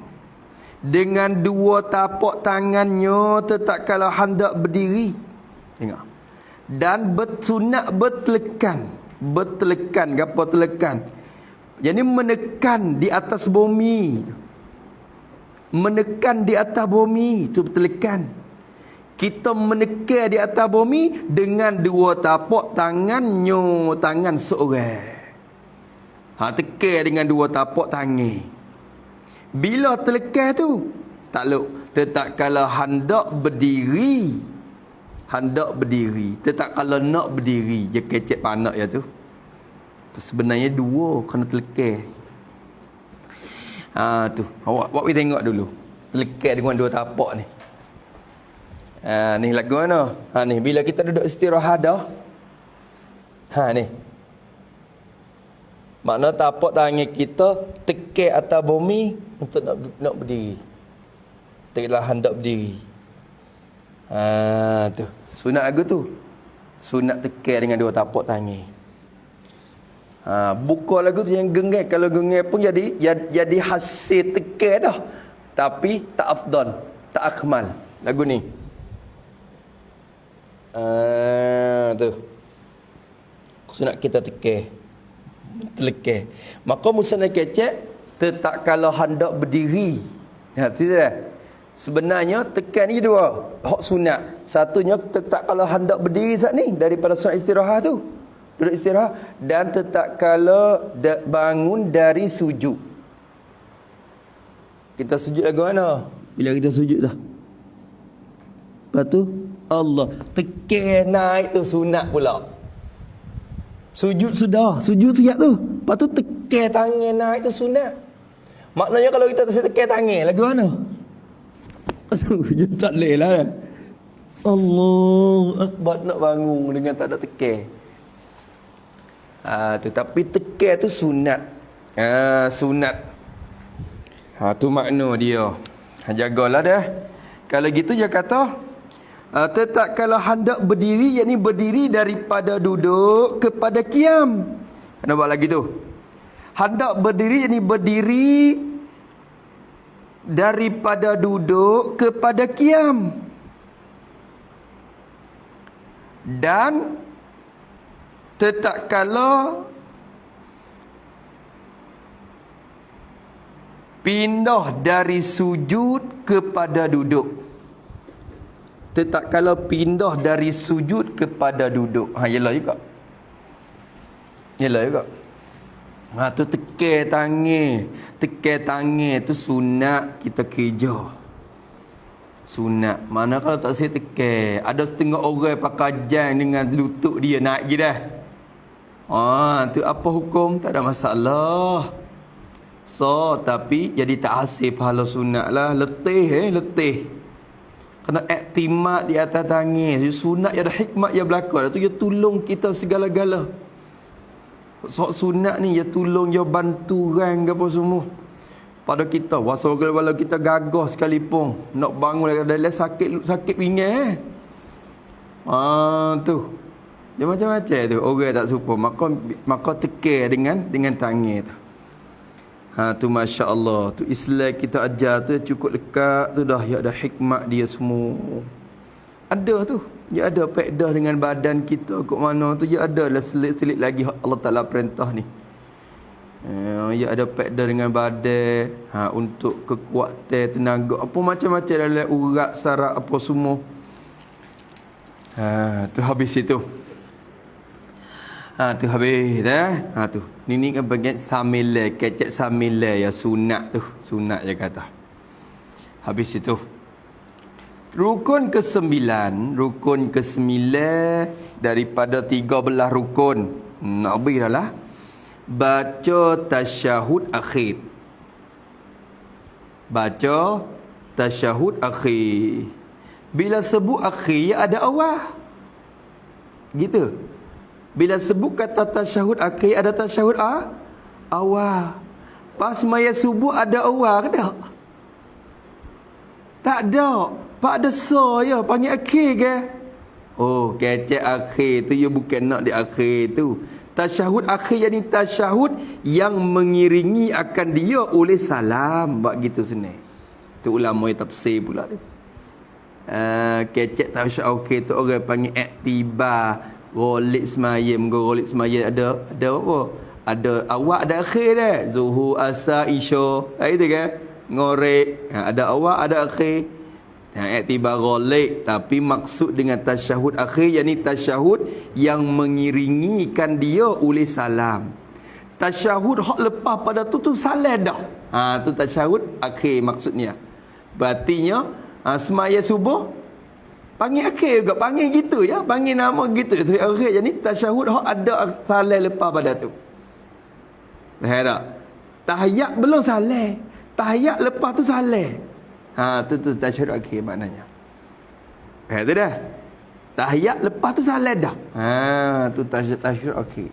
dengan dua tapak tangannya tetap kalau hendak berdiri. Tengok. Dan sunat bertelekan gapo telekan. Jadi menekan di atas bumi. Itu bertelekan. Kita menekan di atas bumi dengan dua tapak tangannya, tangan seorang. Tekan dengan dua tapak tangan. Bila telekan tu, tetap kalau hendak berdiri. Tetap kalau nak berdiri, je kecek panak ya tu. Sebenarnya dua kena telekan. Tu. Awak tengok dulu. Telekan dengan dua tapak ni. Ni lagu mana? Ni bila kita duduk istirahat dah. Ni. Makna tapak tangan kita tekan atas bumi untuk nak berdiri. Telah hendak berdiri. Tu. Sunat lagu tu. Sunat tekan dengan dua tapak tangan. Buka lagu tu yang genggai. Kalau genggai pun jadi hasil tekan dah. Tapi tak afdal, tak akmal. Lagu ni. Tu. Sunat kita tekan. Telekeh. Maka musnah kecek tetap kalau hendak berdiri. Tidak. Sebenarnya tekan ni dua. Hak sunat. Satunya tetap kalau hendak berdiri saat ni daripada sunat istirahat tu. Duduk istirahat dan tetap kalau bangun dari sujud. Kita sujud lagu mana? Bila kita sujud dah. Lepas tu Allah tekan naik tu sunat pula. Sujud sudah, sujud siap tu. Lepas tu tekan tangan naik tu sunat. Maknanya kalau kita tekan tangan, lagu mana? Aduh, dia tak boleh lah. Allahu Akbar nak bangun dengan tak ada tekan. Tu tapi tekan tu sunat. Sunat. Tu makna dia. Jagalah dah. Kalau gitu dia kata tetap kalau hendak berdiri, yakni berdiri daripada duduk kepada qiyam. Nampak lagi tu. Hendak berdiri, yakni berdiri daripada duduk kepada qiyam. Dan tetap kalau pindah dari sujud kepada duduk. Tetap kalau pindah dari sujud kepada duduk. Yalah juga. Yalah juga. Tu tekan tangan. Tekan tangan tu sunat kita kerja. Sunat. Mana kalau tak saya tekan. Ada setengah orang pakai jang dengan lutut dia naik je dah. Tu apa hukum? Tak ada masalah. So, tapi jadi tak hasil pahala sunat lah. Letih letih. Kena iktimat di atas tangan. Sunat ya ada hikmat ya berlaku. Tu dia tolong kita segala-gala. So, sunat ni ya tolong ya bantu orang ke apa semua. Pada kita, walau kita gagah sekalipun nak bangun dalam sakit pinggan. Tu. Dia macam-macam tu. Orang tak suka. Maka tekan dengan tangan tu. Tu Masya Allah. Tu Islam kita ajar tu cukup dekat tu dah. Ya ada hikmat dia semua. Ada tu. Ya ada faedah dengan badan kita. Kok mana tu. Ya ada lah selit-selit lagi Allah Ta'ala perintah ni. Ya ada faedah dengan badan. Untuk kekuatan, tenaga. Apa macam-macam dalam urat, saraf apa semua. Tu habis itu. Tu habis dah. Tu. Ni kan bagian samilai, kecek samilai ya sunat tu. Sunat je kata. Habis itu. Rukun ke-9 daripada 13 rukun. Nak habis dah lah. Baca tasyahud akhir. Baca tasyahud akhir. Bila sebut akhir ada awal. Gitu. Bila sebut kata tasyahud akhir ada tasyahud awal. Pas maya subuh ada awal ke tak? Tak ada. Pak ada so ya panggil akhir ke? Oh, kecek akhir tu ya bukan nak di akhir tu. Tasyahud akhir jadi tasyahud yang mengiringi akan dia oleh salam. Buat gitu senang. Tu ulama yang tafsir pula tu. Kecek tasyahud akhir tu orang panggil iktibar. Golik semaya ada apa? Ada awak ada akhir dah. Zuhur, asar, isya. Itu kan? Ngorek. Ada awak ada akhir. Iktibar golik. Tapi maksud dengan tasyahud akhir yakni tasyahud yang mengiringikan dia oleh salam. Tasyahud hak lepas pada tu salam dah. Tu tasyahud akhir maksudnya. Berartinya semaya subuh panggil akhir juga, panggil gitu ya, panggil nama gitu. Tapi akhir jadi tasyahud hak ada salam lepas pada tu. Faham tak? Tahiyat belum salam. Tahiyat lepas tu salam. Tu tasyahud akhir maknanya. Tu dah. Tahiyat lepas tu salam dah. Tu tasyahud akhir.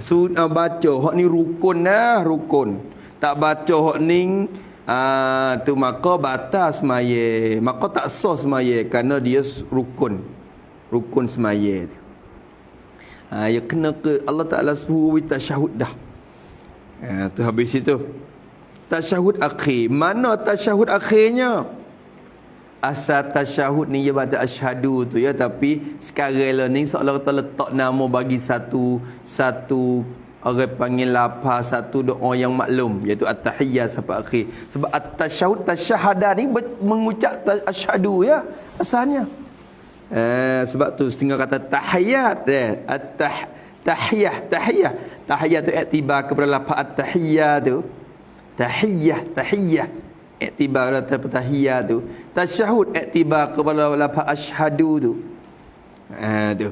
Sunat baca hak ni rukun dah, rukun. Tak baca hak ni tu maka batas semaya, maka tak sah semaya kerana dia rukun semaya tu. Ya kena ke Allah Taala suruh tasyahud dah. Tu habis itu tasyahud akhir. Mana tasyahud akhirnya? Asal tasyahud ni dia baca asyhadu tu ya, tapi sekarang ni seolah-olah letak nama bagi satu orang panggil lapar satu doa yang maklum iaitu at-tahiyyat sampai akhir. Sebab at-tasyahud tasyahada ni mengucap asyhadu ya asalnya. Sebab tu setengah kata tahiyat tahiyat tu iktibar kepada lafaz at-tahiyyat tu. Tahiyyah iktibar kepada tahiyat tu. Tasyahud iktibar kepada lafaz asyhadu tu. Tu.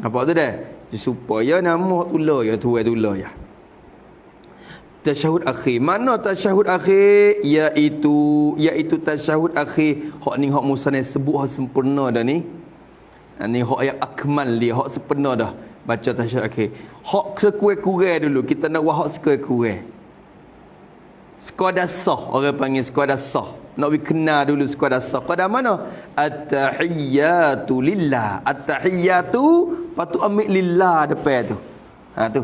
Apa tu dah? Supaya nama tulah ya tulah ya. Tasyahud akhir. Mana tasyahud akhir? Iaitu tasyahud akhir hak ni hak musannaf sebut hak sempurna dah ni. Ni hak yang akmal dia, hak sempurna dah. Baca tasyahud akhir. Hak sekurang-kurang dulu kita nak buat hak sekurang-kurang. Sekadar sah, orang panggil sekadar sah. Nak kenal dulu sekadar sah. Sekadar mana? At-tahiyyatu lillah. At-tahiyyatu patut ambil lillah depan tu. Tu.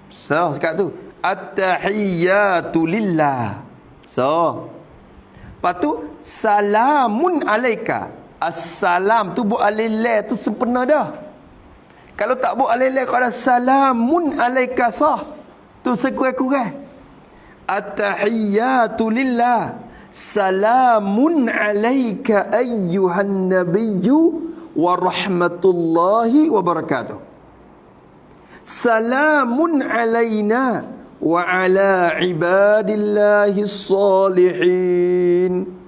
Sah sekat tu. At-tahiyyatu lillah. Sah. Patut salamun alaika. Assalam tu buat alillah tu sempurna dah. Kalau tak buat alillah kau ada salamun alaika sah. Tu sekurang-kurang. At-tahiyyatu lillah. Salamun alaika ayyuhan nabiyyu wa rahmatullahi wa barakatuh. Salamun alaina wa ala ibadillahi salihin.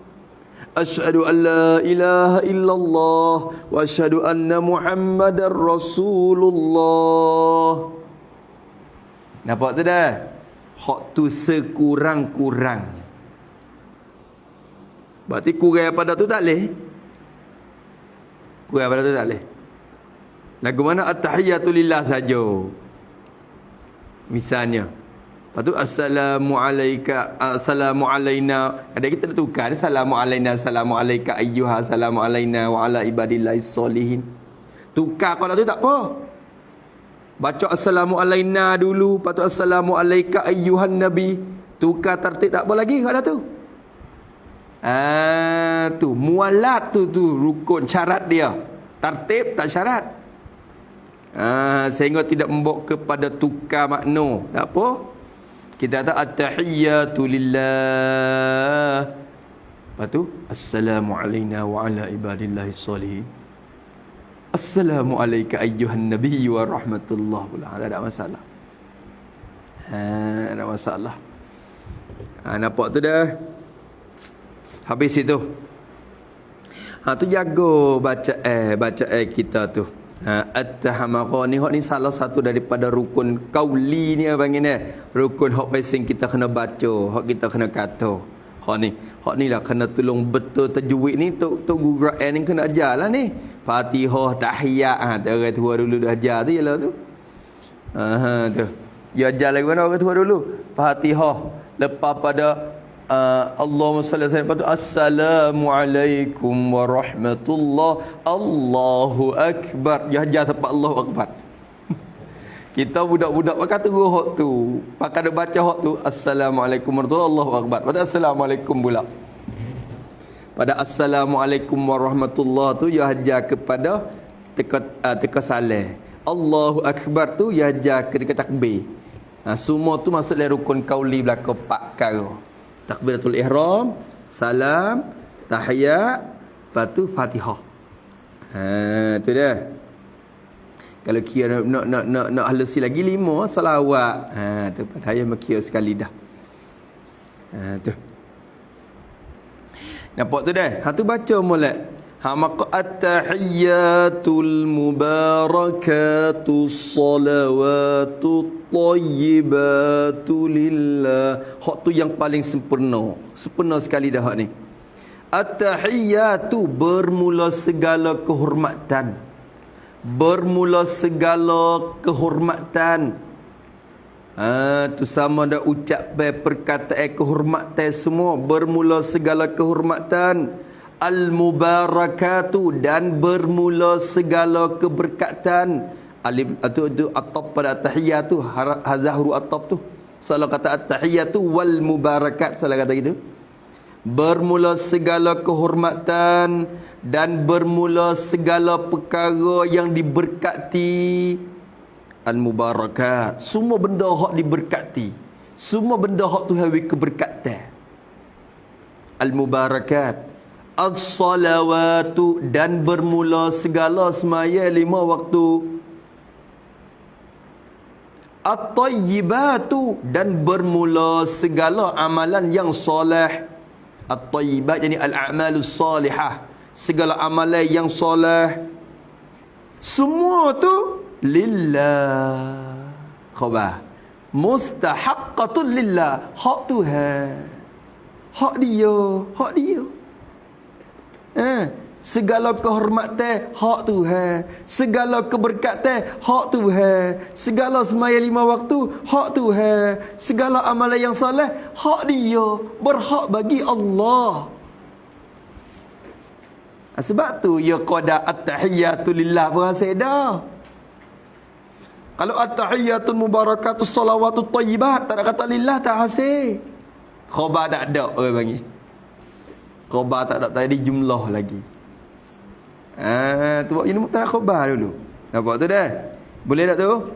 Asyhadu an la ilaha illallah wa asyhadu anna Muhammadar Rasulullah. Nampak tu dah? Hak tu sekurang-kurang. Berarti kurang pada tu tak leh. Kurang pada tu tak leh. Lagu mana at-tahiyatu lillah saja. Misalnya, lepas tu assalamu alayka, assalamu alayna. Ada kita dah tukar, assalamu alayna, assalamu alayka ayyuha, assalamu alayna wa ala ibadillahi solihin. Tukar kalau tu tak apa. Baca assalamu alayna dulu, lepas tu assalamu alayka ayyuhan nabi. Tukar tertib tak apa lagi kalau tu. Tu mualat tu rukun syarat dia. Tertib tak syarat. Sehingga tidak membawa kepada tukar makna. Tak apa. Kita kata at-tahiyyatu lillah. Lepas tu assalamu alayna wa ala ibadillahi salihin. Assalamu alayka ayyuhan nabiy wa rahmatullah pula. Tak ada masalah. Tak ada masalah. Nampak tu dah. Habis itu. Tu jaga baca kita tu. At-tahamara ni hak ni salah satu daripada rukun kauli ni abang ni. Rukun hak pasing kita kena baca, hak kita kena kata. Hak ni lah kena tolong betul tajwid ni tok guru Quran ni kena ajarlah ni. Fatihah, tahiyat, orang tua dulu dah ajar tu ialah tu. Tu. Ya ajar lagi mana orang tua dulu. Fatihah lepas pada Allahumma salli alaihi wasallam. Assalamualaikum warahmatullahi. Allahu akbar. Jahat tempat Allahu akbar. Kita budak-budak pakai terus hak tu. Pakai ada baca hak tu assalamualaikum warahmatullahi. Allahu akbar. Pada assalamualaikum pula. Pada assalamualaikum warahmatullahi tu ya ajar kepada teka salah. Allahu akbar tu ya ajar ketika takbir. Semua tu masuk dalam rukun kauli belaka 4 perkara. Takbiratul ihram, salam, tahiyat, lepas tu Fatihah. Tu dah. Kalau kira nak halusi lagi 5 selawat. Tu pada ayat makiyah sekali dah. Tu. Nampak tu dah. Tu baca molek. Maka at-tahiyyatul mubarakatus salawatut tayyibatu lillah. Hak tu yang paling sempurna. Sempurna sekali dah hak ni. At-tahiyyatu bermula segala kehormatan. Bermula segala kehormatan. Tu sama dah ucap perkataan kehormatan semua. Bermula segala kehormatan. Al-mubarakatu dan bermula segala keberkatan. Alif tu atop pada tahiyat tu hazahru atop tu. Salah kata at-tahiyatu wal mubarakat, salah kata gitu. Bermula segala kehormatan dan bermula segala perkara yang diberkati. Al-mubarakat, semua benda hak diberkati. Semua benda hak tu hawi keberkatan. Al-mubarakat. As-salawatu dan bermula segala semaya 5 waktu. At-tayyibatu dan bermula segala amalan yang soleh. At-tayyibat jadi al-a'malus salihah. Segala amalan yang soleh. Semua tu lillah. Khabar. Mustahaqqatul lillah. Hak Tuhan. Hak dia. Hak dia. Segala kehormatan hak Tuhan, segala keberkatan hak Tuhan, segala semaya 5 waktu hak Tuhan, segala amalan yang soleh hak dia, berhak bagi Allah. Sebab tu ya qada at-tahiyyatu lillah berasa dah. Kalau at-tahiyyatul mubarakatus salawatut thayyibat tak ada kata lillah tak hasil. Khabar tak ada orang panggil. Khabar tak ada tadi jumlah lagi. Tu buat ini mubtada khabar dulu. Nampak tu dah? Boleh tak tu?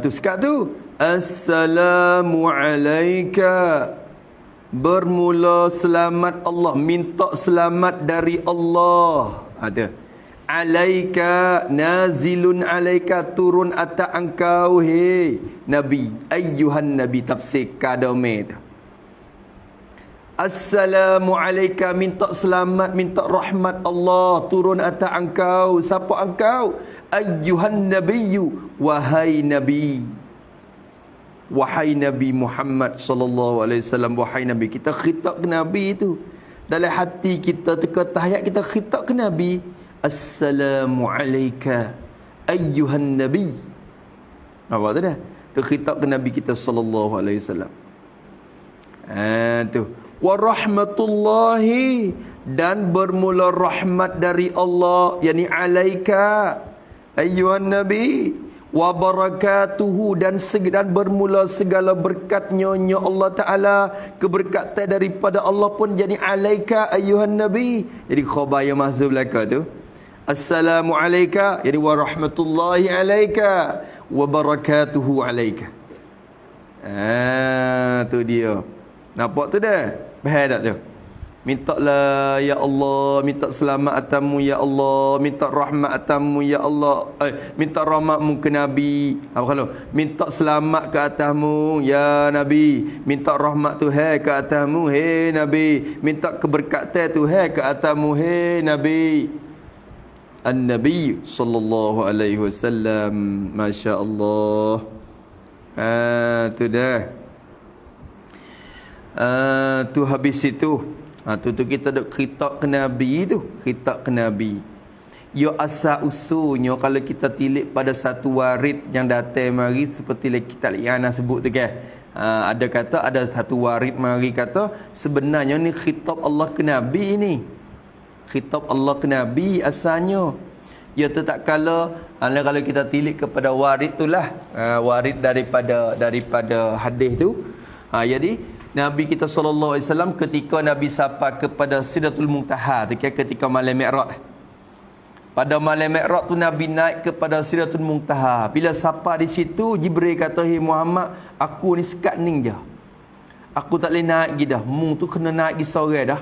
Tu sekat tu. Assalamu alayka. Bermula selamat Allah, minta selamat dari Allah. Ada. Alaika nazilun alaika, turun atas engkau he Nabi. Ayyuhan Nabi, tafsir kadome. Assalamu alaika, minta selamat, minta rahmat Allah turun atas engkau. Siapa engkau? Ayyuhan Nabiyyu, wahai Nabi. Wahai Nabi Muhammad sallallahu alaihi wasallam, wahai Nabi. Kita khitab ke Nabi itu. Dalam hati kita teka tahiyat kita khitab ke Nabi. Assalamu alayka ayyuhan Nabi. Nampak tu dah? Kita khitab ke Nabi kita sallallahu alaihi wasallam. Tu. Wa rahmatullahi, dan bermula rahmat dari Allah, yakni alayka ayyuhan Nabi. Wa barakatuhu, dan bermula segala berkatnya Allah Ta'ala, keberkatan daripada Allah pun jadi alaika ayyuhan Nabi. Jadi khabar yang mahzub belaka tu, assalamu alayka, jadi wa rahmatullahi alayka wa barakatuhu alayka. Tu dia. Nampak tu dah? Faham tak tu? Mintalah ya Allah, minta selamat atamu ya Allah, minta rahmat atamu ya Allah, minta rahmatmu ke Nabi. Apa kalau minta selamat ke atasmu ya Nabi, minta rahmat Tuhan ke atasmu he Nabi, minta keberkatan Tuhan ke atasmu he Nabi. An-Nabi sallallahu alaihi wasallam, masya-Allah. Tu dah. Tu habis itu. Tu kita duk khitab ke Nabi tu, khitab ke Nabi. Yo asal usulnya kalau kita tilik pada satu warid yang datang mari seperti kita Yana sebut tu kan. Ada kata ada satu warid mari kata sebenarnya ni khitab Allah ke Nabi ni. Khitab Allah ke Nabi asalnya. Ya tetap kalau kita tilik kepada warid itulah, warid daripada hadis tu. Jadi Nabi kita sallallahu alaihi wasallam ketika Nabi sapa kepada Sidratul Muntaha tu, ketika malam Mi'raj. Pada malam Mi'raj tu Nabi naik kepada Sidratul Muntaha. Bila sapa di situ, Jibril kata, "Hai Muhammad, aku ni sekat ning je. Aku tak boleh naik lagi dah. Mu tu kena naik lagi seorang dah."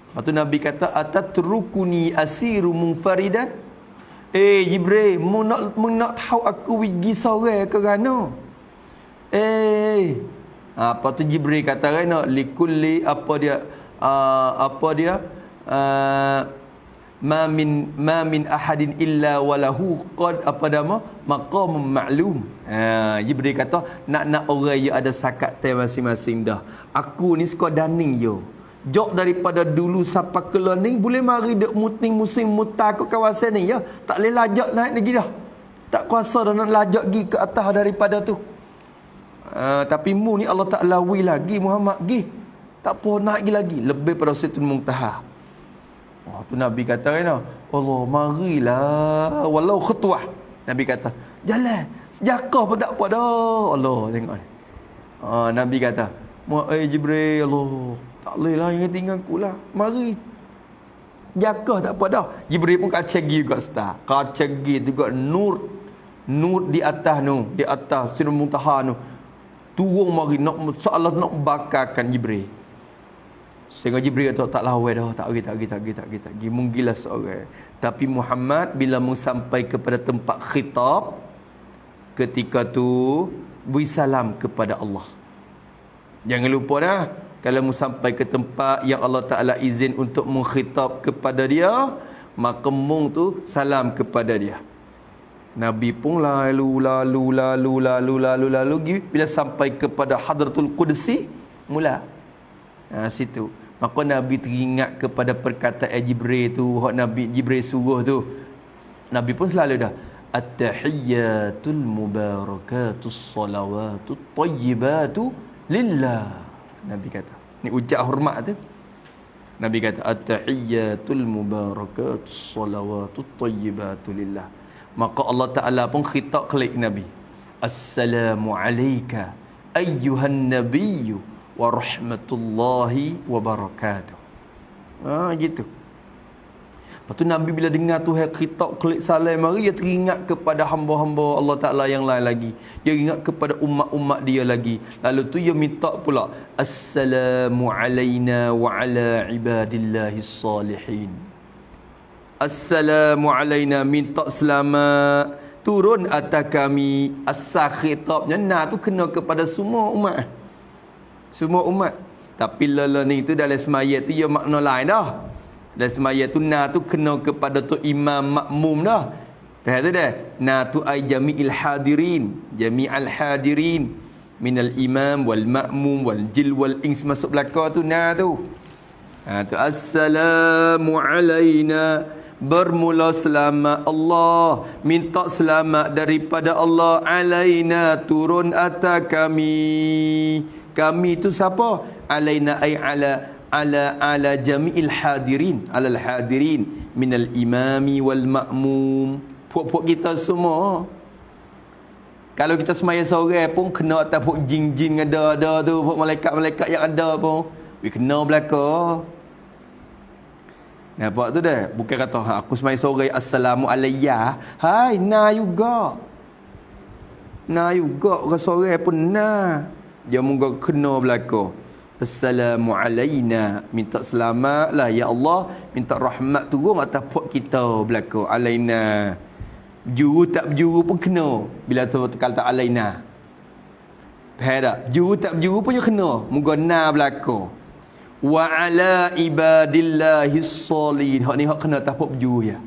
Lepas tu Nabi kata, "Atatrukuni asiru munfaridan?" Jibril, mu nak tahu aku pergi seorang ke mana? Apa tu Jibril kata kan, likulli apa dia ma min ahadin illa walahu qad apa nama maqamun ma'lum. Jibril kata nak orang yang ada sakat teh masing-masing dah. Aku ni suka daning yo. Jok daripada dulu sampai ke learning boleh mari dek muting musim mutar ke kawasan ni ya. Tak boleh lajak naik lagi dah. Tak kuasa dah nak lajak pergi ke atas daripada tu. Tapi mu ni Allah Ta'ala wi lagi Muhammad gi. Tak apa nak lagi lebih pada Sidratul Muntaha. Tu Nabi kata kan, Allah marilah walau khutwah. Nabi kata, jalan sejakah pun tak apa dah. Allah tengok ni. Nabi kata, Jibril, Allah tak boleh lah yang tinggal aku lah. Mari jakah tak apa dah. Jibril pun kacagi juga start. Kacagi juga nur di atas nu, di atas Sidratul Muntaha nu. Turun mari nak seolah nak bakarkan Jibril. Sehingga Jibril kata tak lawan dah, tak pergi menggilas seorang. Tapi Muhammad bila sampai kepada tempat khitab, ketika tu beri salam kepada Allah. Jangan lupa dah, kalau sampai ke tempat yang Allah Ta'ala izin untuk mengkhitab kepada dia, maka mung tu salam kepada dia. Nabi pun lalu bila sampai kepada Hadratul Qudsi mula. Situ. Maka Nabi teringat kepada perkataan Jibril tu, hak Nabi Jibril suruh tu. Nabi pun selalu dah at-tahiyyatul mubarakatus salawatut tayyibatu lillah. Nabi kata. Ni ucap hormat tu. Nabi kata at-tahiyyatul mubarakatus salawatut tayyibatu lillah. Maka Allah Ta'ala pun khitab kelik Nabi. Assalamu alayka ayyuhan nabiyyu wa rahmatullahi wa barakatuh. Gitu. Lepas tu Nabi bila dengar Tuhan khitab klik salam mari, dia teringat kepada hamba-hamba Allah Ta'ala yang lain lagi. Dia ingat kepada umat-umat dia lagi. Lalu tu dia minta pula, Assalamu alayna wa ala ibadillahis salihin. Assalamu alayna, minta selamat turun atas kami. Asal khitabnya nah tu kena kepada semua umat. Semua umat. Tapi lala ni tu dalam semaya tu dia makna lain dah. Dan semaya tu na tu kena kepada tu imam makmum dah. Faham tak dah? Na tu ay jami'il hadirin, jami'al hadirin minal imam wal makmum wal jil wal ins masuk belaka tu na tu. Tu assalamu alayna, bermula selamat Allah, minta selamat daripada Allah, alayna turun atas kami. Kami tu siapa? Alayna ay ala jami'il hadirin, alal hadirin minal imami wal ma'mum. Puak-puak kita semua. Kalau kita semaya sore pun kena atas puak jin-jin yang ada tu, puak malaikat-malaikat yang ada pun kena belaka. Nampak tu dah. Bukan kata aku semaya sore assalamu alayya. Hai, na juga. Na juga orang sore pun na. Dia moga kena belaka. Assalamu alayna, minta selamat lah ya Allah, minta rahmat turun atas puak kita belaka. Alayna, juru tak berjuru pun kena bila tu kata alayna. Faham tak? Juru tak berjuru pun dia kena, moga na belaka. Wa ala ibadillahis salihin, hak ni hak kena atas puak berjuru ya.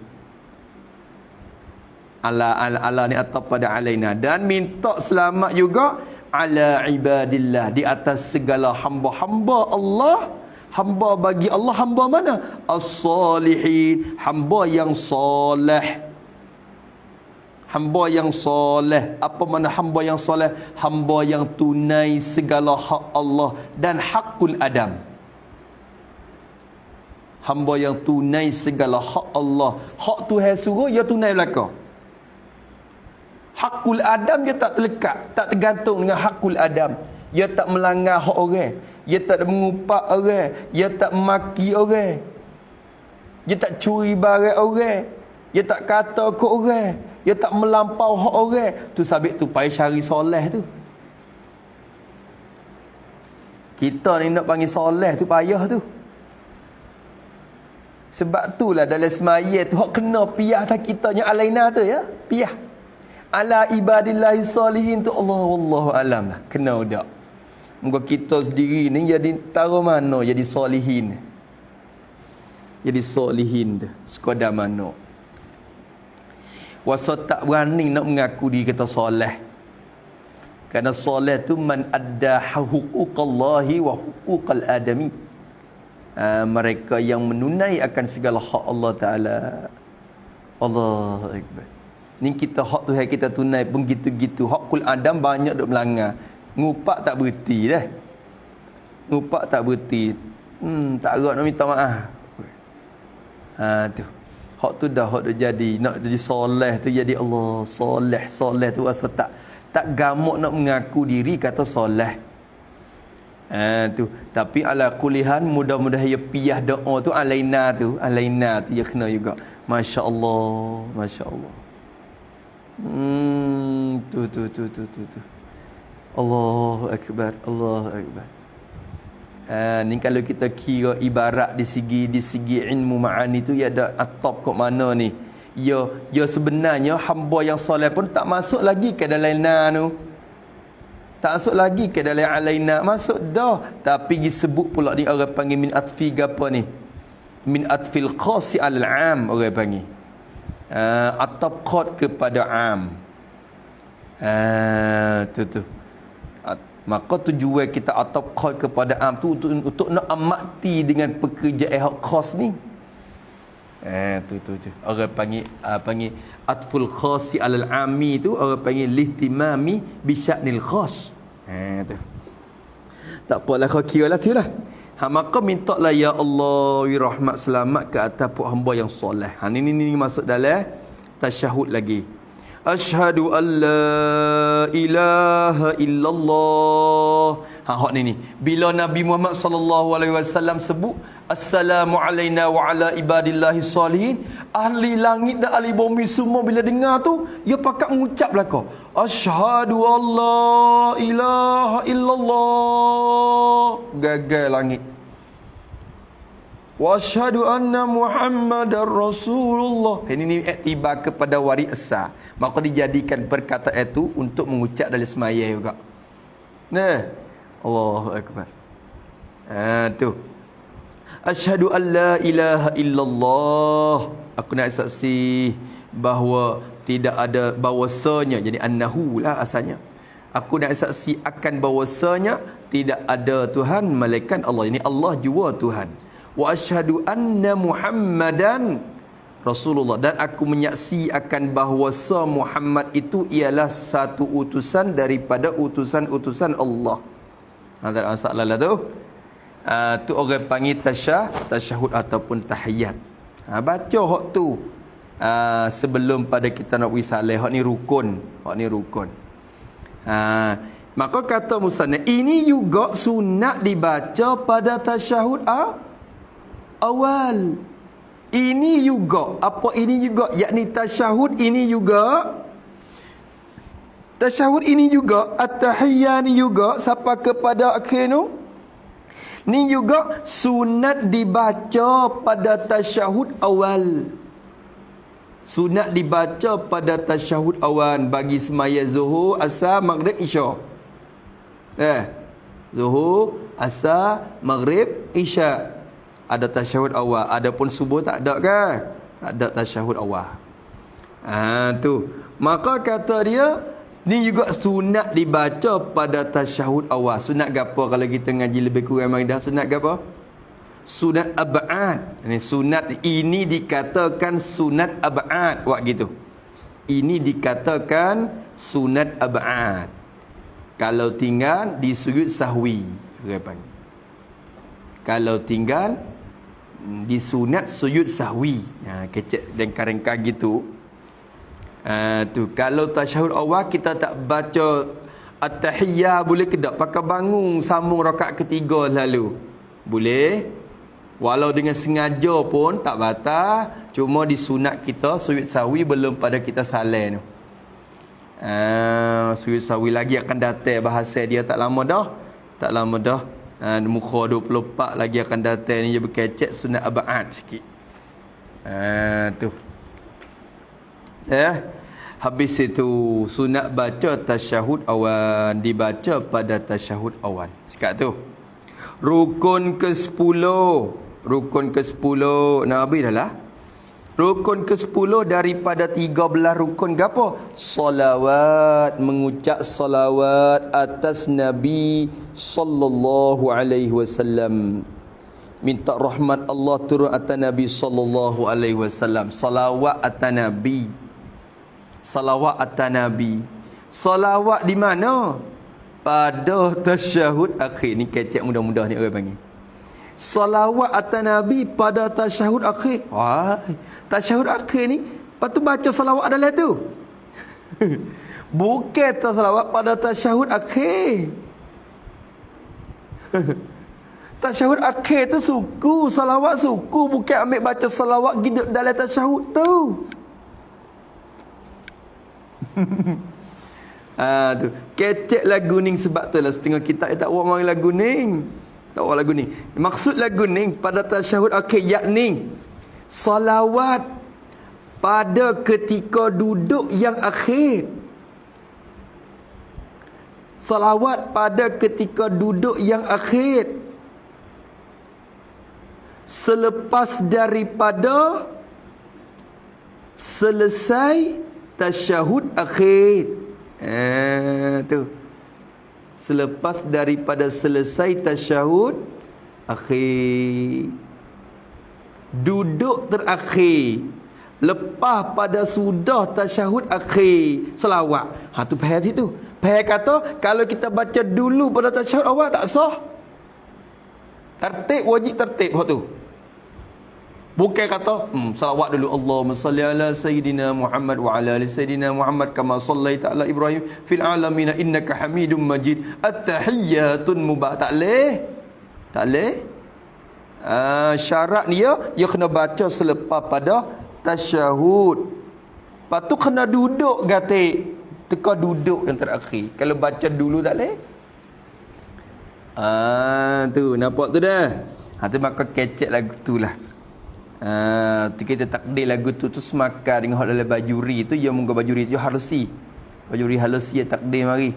Ala ni atas pada alayna. Dan minta selamat juga ala ibadillah, di atas segala hamba-hamba Allah. Hamba bagi Allah, hamba mana? As-salihin, hamba yang soleh. Hamba yang soleh. Apa makna hamba yang soleh? Hamba yang tunai segala hak Allah dan hakul adam. Hamba yang tunai segala hak Allah. Hak Tuhan suruh, dia tunai belaka. Hakul adam dia tak terlekat, tak tergantung dengan hakul adam. Dia tak melanggar hak orang, dia tak mengupak orang, dia tak memaki orang, dia tak curi barang orang, dia tak kata ke orang, dia tak melampau hak orang. Tu sabit tu payah cari soleh tu. Kita ni nak panggil soleh tu payah tu. Sebab itulah dalam semaya tu hak kena piyah tak kitanya alaina tu ya, piyah. Ala ibadillahi salihin tu Allah wallahu alam lah. Kena tak? Moga kita sendiri ni jadi taruh mana jadi solihin. Jadi solihin tu sekadar mana. Wasa tak berani nak mengaku diri kita soleh. Kerana soleh tu man adda huquqallahi wa huquqal adami. Mereka yang menunai akan segala hak Allah Ta'ala. Allahu Akbar. Ni kita hak Tuhan kita tunai pun gitu-gitu. Hakul adam banyak duk melanggar. Ngupak tak berhenti dah. Ngupak tak berhenti. Tak agak nak minta maaf. Tu. Hak tu dah hak dah jadi. Nak jadi soleh tu jadi Allah. Soleh tu rasa tak gamuk nak mengaku diri kata soleh. Tu. Tapi ala kulihan mudah-mudahan ya piyah doa tu alaina tu dia kena juga. Masya-Allah, masya-Allah. Tu. Allahu Akbar, Allahu Akbar. Ni kalau kita kira ibarat di segi ilmu ma'ani tu ya ada atop kat mana ni. Ya sebenarnya hamba yang soleh pun tak masuk lagi ke dalam tu. Tak masuk lagi ke dalam alaina, masuk dah. Tapi disebut pula ni orang panggil min atfi apa ni? Min atfil qasi al-am orang panggil. Atap qad kepada am. Tu. Maka tujuan kita atap qad kepada am tu untuk nak amati dengan pekerjaan hak khas ni. Tu. Orang panggil atful khasi alal ami tu orang panggil lihtimami bi sya'nil khas. Tu. Tak apalah kau kiralah tu lah. Maka mintalah ya Allah rahmat selamat ke atas puak hamba yang soleh. Ni masuk dalam tasyahud lagi. Asyhadu an la ilaha illallah. Hak ni. Bila Nabi Muhammad sallallahu alaihi wasallam sebut assalamu alaina wa ala ibadillahi salihin, ahli langit dan ahli bumi semua bila dengar tu, dia pakat mengucap belaka. Asyhadu an la ilaha illallah. Gagal langit. Wa asyhadu anna Muhammadar Rasulullah. Ini iktibar kepada waris asal. Maka dijadikan perkataan itu untuk mengucap dalam semaya juga. Nah, Allahu akbar. Tu. Asyhadu an la ilaha illallah. Aku nak saksi bahawa tidak ada bahawasanya, jadi annahu lah asalnya. Aku nak saksi akan bahawasanya tidak ada Tuhan melainkan Allah. Ini Allah jua Tuhan. Wa asyhadu anna Muhammadan Rasulullah, dan aku menyaksi akan bahawasa Muhammad itu ialah satu utusan daripada utusan-utusan Allah. Tak ada masalah lah tu. Tu orang panggil tasyahud ataupun tahiyat. Baca hak tu sebelum pada kita nak wisalah. Hak ni rukun. Maka kata musannaf, ini juga sunat dibaca pada tasyahud awal. Ini juga, apa ini juga? Yakni tasyahud ini juga. Tasyahud ini juga, at-tahiyyah ni juga sampai kepada akhir tu. Ni juga sunat dibaca pada tasyahud awal. Sunat dibaca pada tasyahud awal bagi semaya zuhur, asar, maghrib, isyak. Zuhur, asar, maghrib, isyak. Ada tasyahud awal. Adapun subuh tak ada kan? Tak ada tasyahud awal. Tu. Maka kata dia, ni juga sunat dibaca pada tasyahud awal. Sunat gapo kalau kita ngaji lebih kurang mari dah? Sunat gapo? Sunat ab'ad. Ini sunat ini dikatakan sunat ab'ad. Buat gitu. Ini dikatakan sunat ab'ad. Kalau tinggal di sujud sahwi. Kalau tinggal di sunat sujud sahwi. Kecek dan karengkah gitu. Tu kalau tasyahud awal kita tak baca at-tahiyyah boleh ke tak? Pakai bangun sambung rakaat ketiga lalu. Boleh. Walau dengan sengaja pun tak batal, cuma di sunat kita sujud sahwi belum pada kita salam tu. Sujud sahwi lagi akan datang, bahasa dia tak lama dah. Muka 24 lagi akan datang ni, dia berkecek sunat ab'ad sikit. Tu. Habis itu sunat baca tasyahud awal, dibaca pada tasyahud awal. Sekat tu. Rukun ke-10. Nak habis dah lah. Rukun ke-10 daripada 13 rukun gapo? Salawat, mengucap salawat atas Nabi sallallahu alaihi wasallam. Minta rahmat Allah turun atas Nabi sallallahu alaihi wasallam. Salawat atas Nabi. Salawat atas Nabi. Salawat di mana? Pada tasyahud akhir. Ni kecek mudah-mudah ni orang panggil. Salawat atas Nabi pada tasyahud akhir. Tasyahud akhir ni, lepas tu baca salawat dalam tu. Bukan salawat pada tasyahud akhir. Tasyahud akhir tu suku, salawat suku, bukan ambil baca salawat hidup dalam tasyahud tu. Tu kecek lagu ni, sebab tu lah setengah kitab tak buat mari lagu ni. Tak buat lagu ni. Maksud lagu ni pada tasyahud akhir, yakni salawat pada ketika duduk yang akhir. Salawat pada ketika duduk yang akhir. Selepas daripada selesai tasyahud akhir. Tu. Selepas daripada selesai tasyahud akhir. Duduk terakhir. Lepas pada sudah tasyahud akhir, selawat. Tu faham situ. Faham kata kalau kita baca dulu pada tasyahud awal tak sah. Tertib, wajib tertib hak tu. Bukan kata salawat dulu, Allahumma salli ala sayyidina Muhammad wa ala ali sayyidina Muhammad kama sallaita ala Ibrahim fil alamin innaka Hamidum Majid. At-tahiyyatun mubarak. Tak leh. Tak leh. Syarat dia kena baca selepas pada tasyahud. Lepas tu kena duduk gatik. Teka duduk yang terakhir. Kalau baca dulu tak leh. Tu nampak tu dah. Tu maka kecek lagu tu lah. Tu kita takdir lagu tu semakar dengan hak dalam bajuri tu, ya moga bajuri tu halusi. Bajuri halusi ya takdir mari.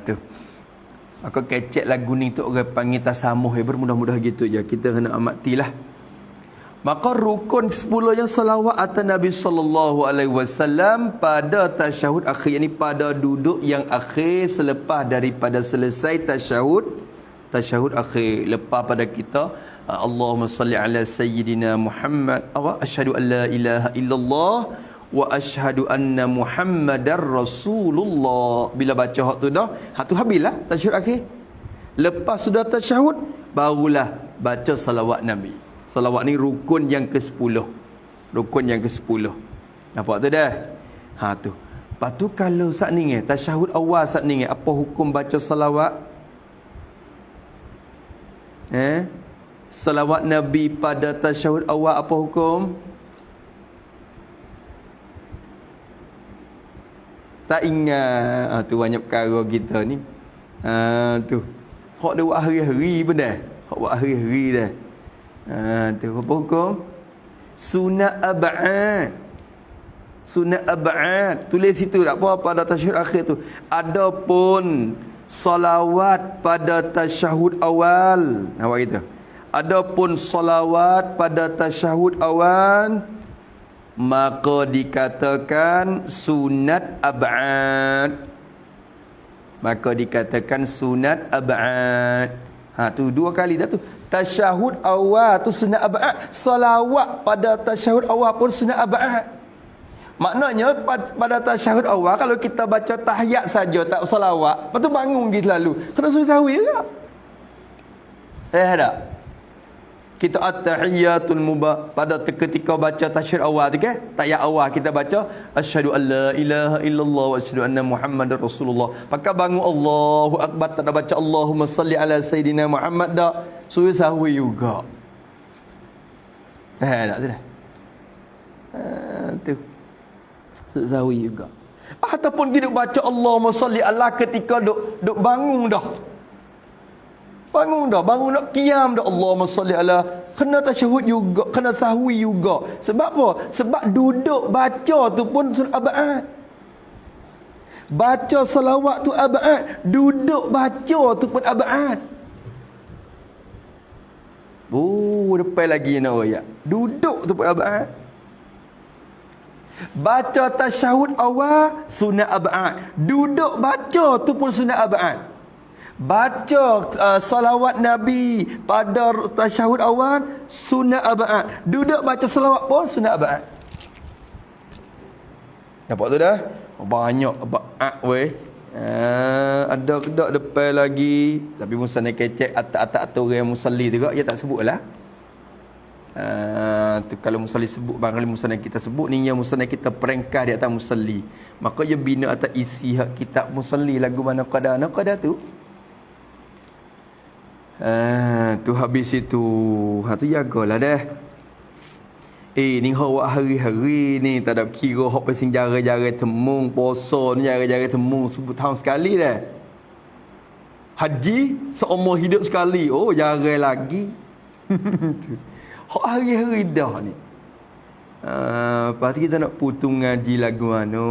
Tu. Maka kecek lagu ni tu orang panggil tasamuh, bermudah-mudah gitu je. Kita kena amatilah. Maka rukun 10 yang salawat atas Nabi sallallahu alaihi wasallam pada tasyahud akhir, yakni pada duduk yang akhir selepas daripada selesai tasyahud akhir. Lepas pada kita Allahumma salli ala sayyidina Muhammad wa asyhadu an la ilaha illallah wa asyhadu anna Muhammadar Rasulullah. Bila baca hak tu dah, hak tu habislah tasyahud akhir. Lepas sudah tasyahud, barulah baca salawat Nabi. Salawat ni rukun yang ke-10. Rukun yang ke-10. Nampak tu dah? Tu. Lepas tu kalau saat ni tasyahud awal saat ni apa hukum baca salawat? Salawat Nabi pada tasyahud awal apa hukum? Tak ingat. Tu banyak perkara kita ni. Tu. Hak dia buat hari-hari pun dah. Hak buat hari-hari dah. Tu apa hukum? Sunat ab'ad. Sunat ab'ad. Tulis situ tak apa pada tasyahud akhir tu. Adapun salawat pada tasyahud awal. Nampak gitu. Adapun salawat pada tasyahud awal, maka dikatakan sunat ab'ad. Maka dikatakan sunat ab'ad. Tu dua kali dah tu. Tasyahud awal tu sunat ab'ad. Salawat pada tasyahud awal pun sunat ab'ad. Maknanya pada tasyahud awal kalau kita baca tahiyat saja tak salawat, lepas tu bangun gitu lalu, kena sujud sahwi juga. Tak? Kita at-tahiyyatul mubarak pada ketika baca tasyahud awal tu kan, tahiyat awal kita baca asyhadu an la ilaha illallah wa asyhadu anna Muhammadar Rasulullah. Pakai bangun Allahu akbar, tak ada baca Allahumma salli ala sayyidina Muhammad dak, sujud sahwi juga. Tak tu dah. Tu. Sujud sahwi juga. Ataupun kita baca Allahumma salli ala ketika duk bangun dah. Bangun nak qiyam dah, Allahumma salli ala, kena tasyahud juga, kena sahwi juga. Sebab apa? Sebab duduk baca tu pun sunat ab'ad. Baca salawat tu ab'ad, duduk baca tu pun ab'ad. Depan lagi nak ayat. Duduk tu pun ab'ad. Baca tasyahud awal sunat ab'ad, duduk baca tu pun sunat ab'ad. Baca salawat Nabi pada tasyahud awal sunat ab'ad, duduk baca salawat pun sunat ab'ad. Nampak tu dah? Banyak ab'ad weh. Ada kedak depan lagi, tapi musa nak kecek atas orang yang musalli juga, dia tak sebut lah. Tu kalau musalli sebut, barangkali musalli kita sebut ni yang musalli kita perengkah di atas musalli, maka dia bina atas isi hak kitab musalli lagu mana qada tu. Tu habis itu. Tu jagalah dah. Ni hak hari-hari ni tak ada kira hak pasing jara-jara temung, puasa ni jara-jara temung sebut tahun sekali dah. Haji seumur hidup sekali. Jara lagi. Hak hari-hari dah ni. Lepas tu kita nak putung ngaji lagu mana,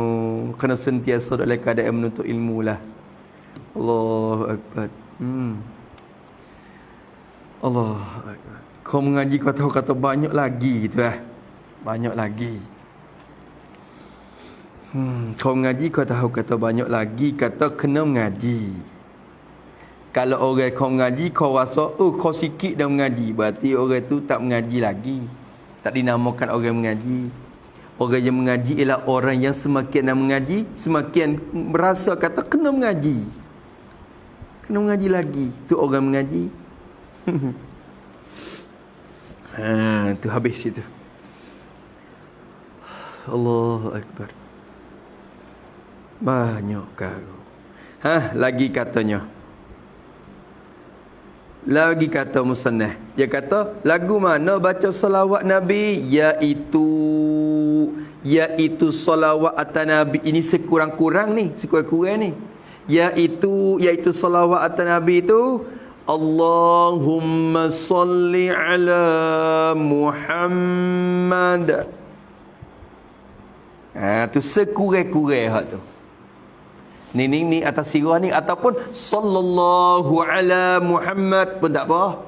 kena sentiasa dalam keadaan menuntut ilmu lah. Allahu Akbar. Allah Akbar. Kau mengaji kau tahu kata banyak lagi gitu banyak lagi. Kau mengaji kau tahu kata banyak lagi, kata kena mengaji. Kalau orang kau mengaji kau rasa kau sikit dah mengaji, berarti orang tu tak mengaji lagi, tak dinamakan orang mengaji. Orang yang mengaji ialah orang yang semakin nak mengaji, semakin merasa kata kena mengaji, kena mengaji lagi, tu orang mengaji. Tu habis situ. Allahu Akbar. Banyak kau. Lagi katanya. Lagi kata musannaf. Dia kata, lagu mana baca salawat Nabi? Iaitu salawat atas Nabi. Ini sekurang-kurang ni. Sekurang-kurang ni. Iaitu salawat atas Nabi itu. Allahumma salli ala Muhammad. Tu sekurang-kurang hak tu. Ni atas sirah ni ataupun sallallahu ala Muhammad pun tak apa.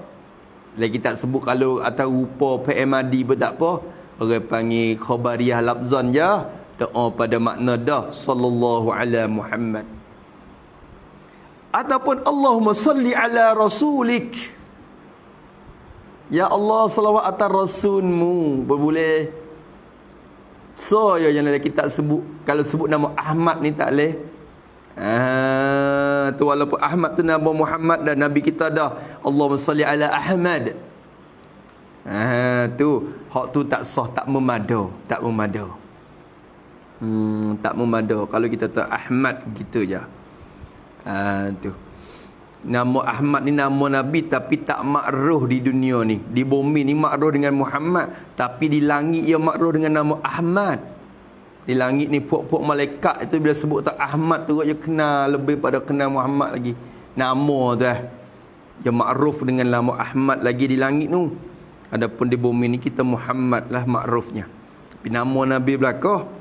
Lagi tak sebut kalau atas rupa PMAD pun tak apa. Orang panggil khabariyah lafzan je. Doa pada makna dah sallallahu ala Muhammad. Ataupun Allahumma salli ala rasulik. Ya Allah salawat atas rasulmu. Boleh. So yang dalam kitab sebut, kalau sebut nama Ahmad ni tak boleh. Tu walaupun Ahmad tu nama Muhammad dan Nabi kita dah Allahumma salli ala Ahmad. Tu hak tu tak sah, tak memada. Tak memada. Kalau kita tahu Ahmad gitu je. Tu. Nama Ahmad ni nama Nabi tapi tak makruh di dunia ni. Di bumi ni makruh dengan Muhammad, tapi di langit ia makruh dengan nama Ahmad. Di langit ni puak-puak malaikat itu bila sebut tak Ahmad tu dia kenal lebih pada kenal Muhammad lagi. Nama tu dia makruf dengan nama Ahmad lagi di langit tu. Adapun di bumi ni kita Muhammad lah makrufnya. Tapi nama Nabi belakang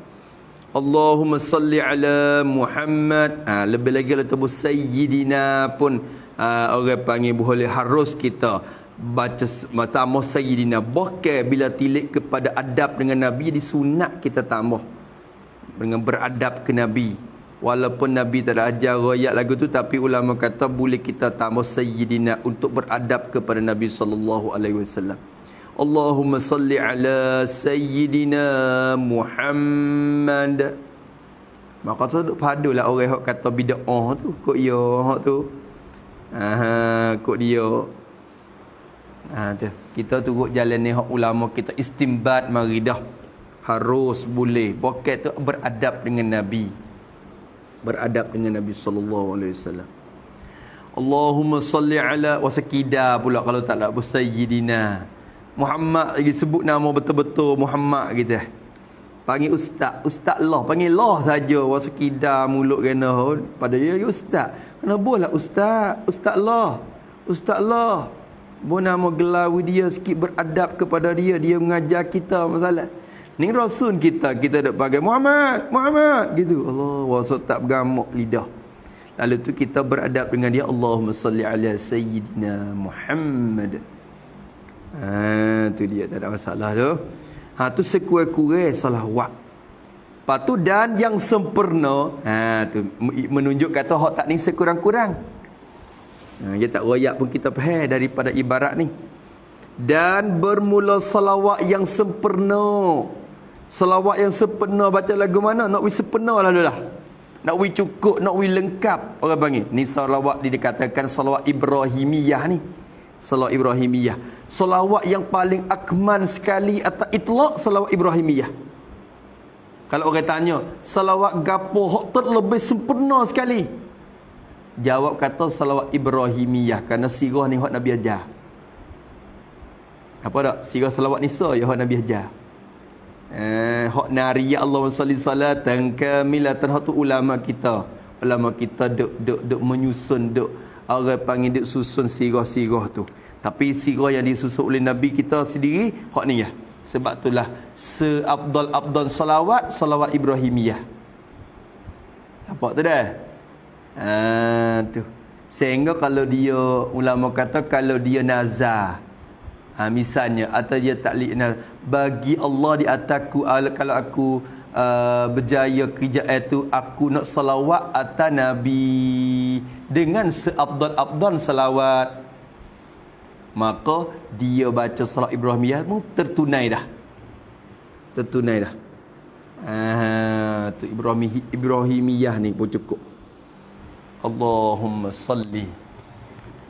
Allahumma salli ala Muhammad. Lebih lagi kalau tebus sayyidina pun orang panggil boleh harus kita baca tambah sayyidina. Bahkan bila tilik kepada adab dengan Nabi jadi sunat kita tambah dengan beradab ke Nabi. Walaupun Nabi tak ada ajar royak lagu tu, tapi ulama kata boleh kita tambah sayyidina untuk beradab kepada Nabi sallallahu alaihi wasallam. Allahumma salli ala sayyidina Muhammad. Maka tu padulah orang hok kata bid'ah tu kok ya hok tu. Kok dia. Tu. Kita turut jalan ni hok ulama kita istinbat mari dah. Harus boleh. Poket tu beradab dengan Nabi. Beradab dengan Nabi sallallahu alaihi wasallam. Allahumma salli ala wasakida pula kalau tak nak sayyidina. Muhammad lagi sebut nama betul-betul Muhammad gitu. Panggil ustaz, ustaz Allah, panggil Allah saja wasakida mulut kena pada dia ustaz. Kena bolehlah ustaz, ustaz Allah. Ustaz Allah. Bo nama gelar dia sikit beradab kepada dia, dia mengajar kita masalah. Ni rasul kita dak pakai Muhammad, Muhammad gitu. Allah, wasa tak bergamuk lidah. Lalu tu kita beradab dengan dia Allahumma salli ala sayyidina Muhammad. Tu dia tak ada masalah tu. Tu sekurang-kurang salawat. Lepas tu dan yang sempurna, tu menunjuk kata hak tak ni sekurang-kurang. Dia tak royak pun kita faham daripada ibarat ni. Dan bermula salawat yang sempurna. Salawat yang sempurna baca lagu mana? Nak sempurna lalulah. Nak cukup, nak lengkap orang panggil. Ni salawat dikatakan salawat Ibrahimiyah ni. Salawat Ibrahimiyah. Salawat yang paling akman sekali atas itlaq salawat Ibrahimiyah. Kalau orang tanya, salawat gapo hak terlebih sempurna sekali? Jawab kata salawat Ibrahimiyah kerana sirah ni hak Nabi ajar. Apa tak? Sirah salawat nisa ya hak Nabi ajar. Hak nariyah Allahumma salli salatan kamilatan hak tu ulama kita duk menyusun duk orang panggil duk susun sirah-sirah tu. Tapi sirah yang disusun oleh Nabi kita sendiri hak ni ya. Sebab itulah seabdal salawat Ibrahimiyah. Nampak tu dah? Tu. Sehingga kalau dia ulama kata kalau dia nazar misalnya atau dia taklid bagi Allah di atasku kalau aku berjaya kerja itu aku nak salawat atas Nabi dengan seabdal salawat, maka dia baca salawat Ibrahimiyah pun tertunai dah. Tu Ibrahimiyah ni pun cukup. Allahumma salli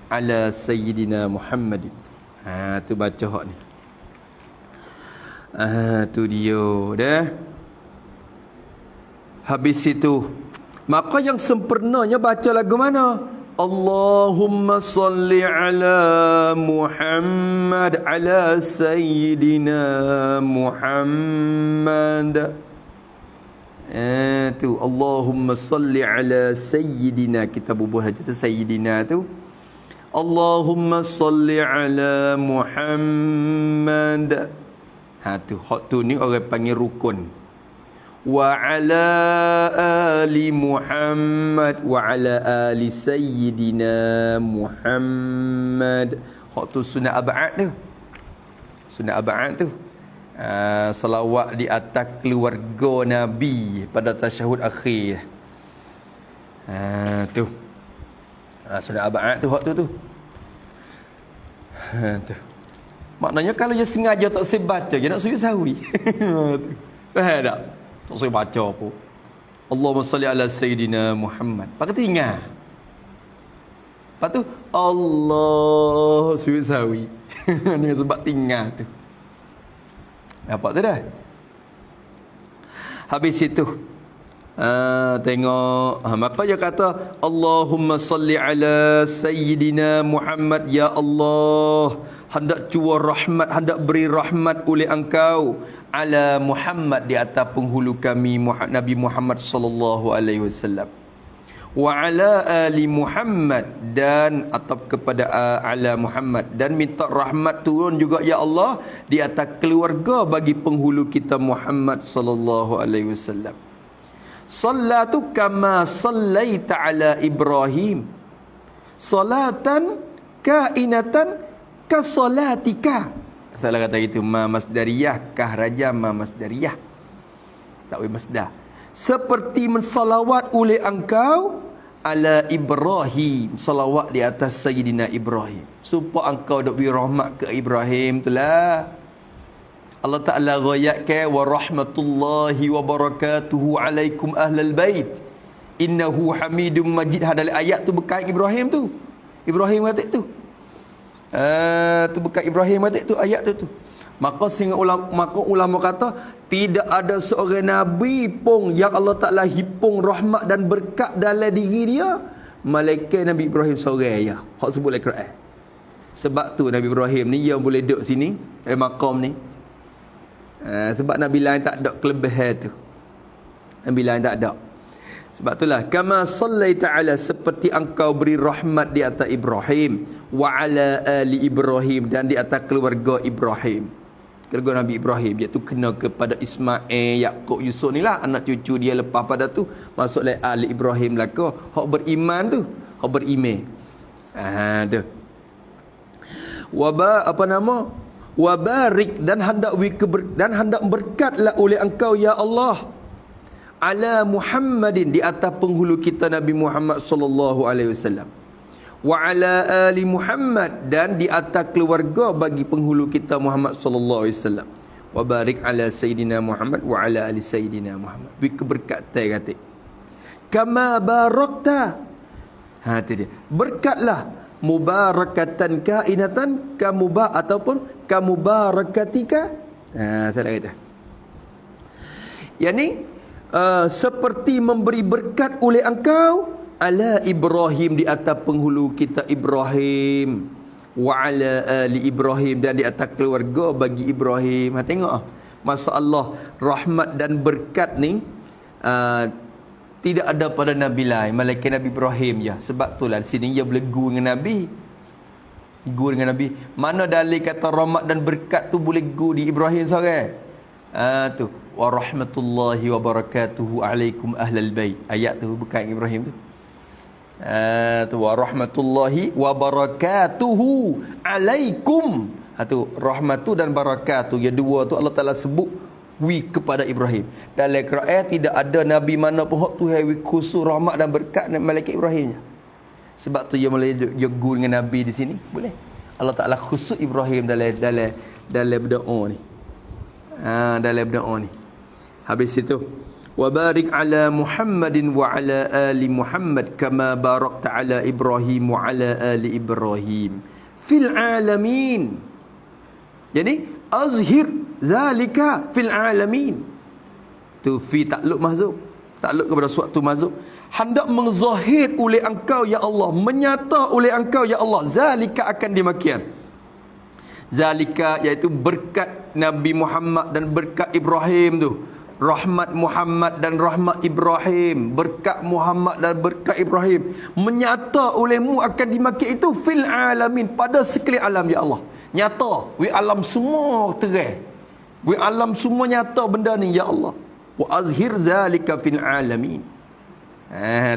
ala sayyidina Muhammadin. Tu baca hak ni. Tu dia dah. Habis itu, maka yang sempurnanya baca lagu mana? Allahumma salli ala Muhammad ala Sayyidina Muhammad. Tu Allahumma salli ala Sayyidina. Kita bubuh saja tu Sayyidina tu. Allahumma salli ala Muhammad. Tu hak tu ni orang panggil rukun. Wa ala ali Muhammad wa ala ali Sayyidina Muhammad. Hak tu sunat ab'ad tu. Sunat ab'ad tu. Salawat di atas keluarga Nabi pada tasyahud akhir. Tu. Sunat ab'ad tu hak tu. Tu. Maknanya kalau dia sengaja tak saya baca, dia nak sujud sahwi. Faham tak? Tak saya baca apa. Allahumma salli ala Sayyidina Muhammad. Pakai tinggal. Lepas tu Allah sujud sahwi. Dengan sebab tinggal tu. Nampak tu dah? Habis itu tengok maka dia kata Allahumma salli ala Sayyidina Muhammad. Ya Allah, hendak curah rahmat, hendak beri rahmat oleh engkau ala Muhammad, di atas penghulu kami Nabi Muhammad sallallahu alaihi wasallam, wa ala ali Muhammad, dan atap kepada ala Muhammad, dan minta rahmat turun juga ya Allah di atas keluarga bagi penghulu kita Muhammad sallallahu alaihi wasallam. Sallatu kama sallaita ala Ibrahim salatan kainatan ka salatika. Salah kata gitu, ma masdariyah, kah raja ma masdariyah, takwil masdar. Seperti mensalawat oleh engkau ala Ibrahim, salawat di atas Sayyidina Ibrahim, supaya engkau dok beri rahmat ke Ibrahim itulah. Allah Ta'ala ghayatkan wa rahmatullahi wa barakatuhu alaikum ahlal bait innahu hamidum majid. Hadal ayat tu berkait Ibrahim tu. Ibrahim kata tu. Tu berkait Ibrahim kata tu ayat tu. Maka ulama kata tidak ada seorang nabi pun yang Allah Ta'ala hipung rahmat dan berkat dalam diri dia malaikat Nabi Ibrahim seorang ya. Hak sebut dalam Quran. Sebab tu Nabi Ibrahim ni yang boleh duduk sini dalam maqam ni. Sebab Nabi lain tak ada kelebihan tu. Nabi lain tak ada. Sebab itulah kama sallaita ala, seperti engkau beri rahmat di atas Ibrahim, wa ala ali Ibrahim, dan di atas keluarga Ibrahim. Keluarga Nabi Ibrahim iaitu kena kepada Ismail, Yaqub, Yusuf ni lah anak cucu dia lepas pada tu masuk le ali Ibrahim lah ke hak beriman tu, hak beriman. Tu. Wabarik, dan hendak berkatlah oleh engkau ya Allah ala Muhammadin, di atas penghulu kita Nabi Muhammad sallallahu alaihi wasallam, wa ala ali Muhammad, dan di atas keluarga bagi penghulu kita Muhammad sallallahu alaihi wasallam. Wabarik ala Sayyidina Muhammad wa ala ali Sayyidina Muhammad. Beri keberkatan kata. Kama barakta. Tu dia. Berkatlah mubarakatan kainatan ataupun kamubarakatika. Salah kata. Yang ni seperti memberi berkat oleh engkau ala Ibrahim, di atas penghulu kita Ibrahim, wa ala ali Ibrahim, dan di atas keluarga bagi Ibrahim. Tengok masalah rahmat dan berkat ni tidak ada pada Nabi lain, malaikat Nabi Ibrahim je. Sebab itulah di sini dia boleh guru dengan Nabi. Guru dengan Nabi. Mana dalil kata rahmat dan berkat tu boleh guru di Ibrahim seorang? Tu wa rahmatullahi wa barakatuhu alaikum ahlal bait. Ayat tu bukan Ibrahim tu. Tu wa rahmatullahi wa barakatuhu alaikum. Tu rahmatu dan barakatuh, ya dua tu Allah Taala sebut kepada Ibrahim. Dalam Quran tidak ada nabi mana pun hak tu wi khusus rahmat dan berkat malaikat Ibrahim je. Sebab tu dia boleh guru dengan nabi di sini, boleh. Allah Taala khusus Ibrahim dalam berdoa ni. Dalam berdoa ni. Habis itu wa barik ala Muhammadin wa ala ali Muhammad kama barakta ala Ibrahim wa ala ali Ibrahim fil alamin. Jadi azhir zalika fil alamin. Tu fi takluk mahzub, takluk kepada suatu mahzub. Hendak menzahir oleh engkau ya Allah, menyata oleh engkau ya Allah, zalika akan demikian. Zalika iaitu berkat Nabi Muhammad dan berkat Ibrahim tu. Rahmat Muhammad dan rahmat Ibrahim, berkat Muhammad dan berkat Ibrahim menyata olehmu akan dimakan itu fil alamin, pada sekalian alam ya Allah. Nyata, wi alam semua terang. Wi alam semua nyata benda ni ya Allah. Wa azhir zalika fil alamin.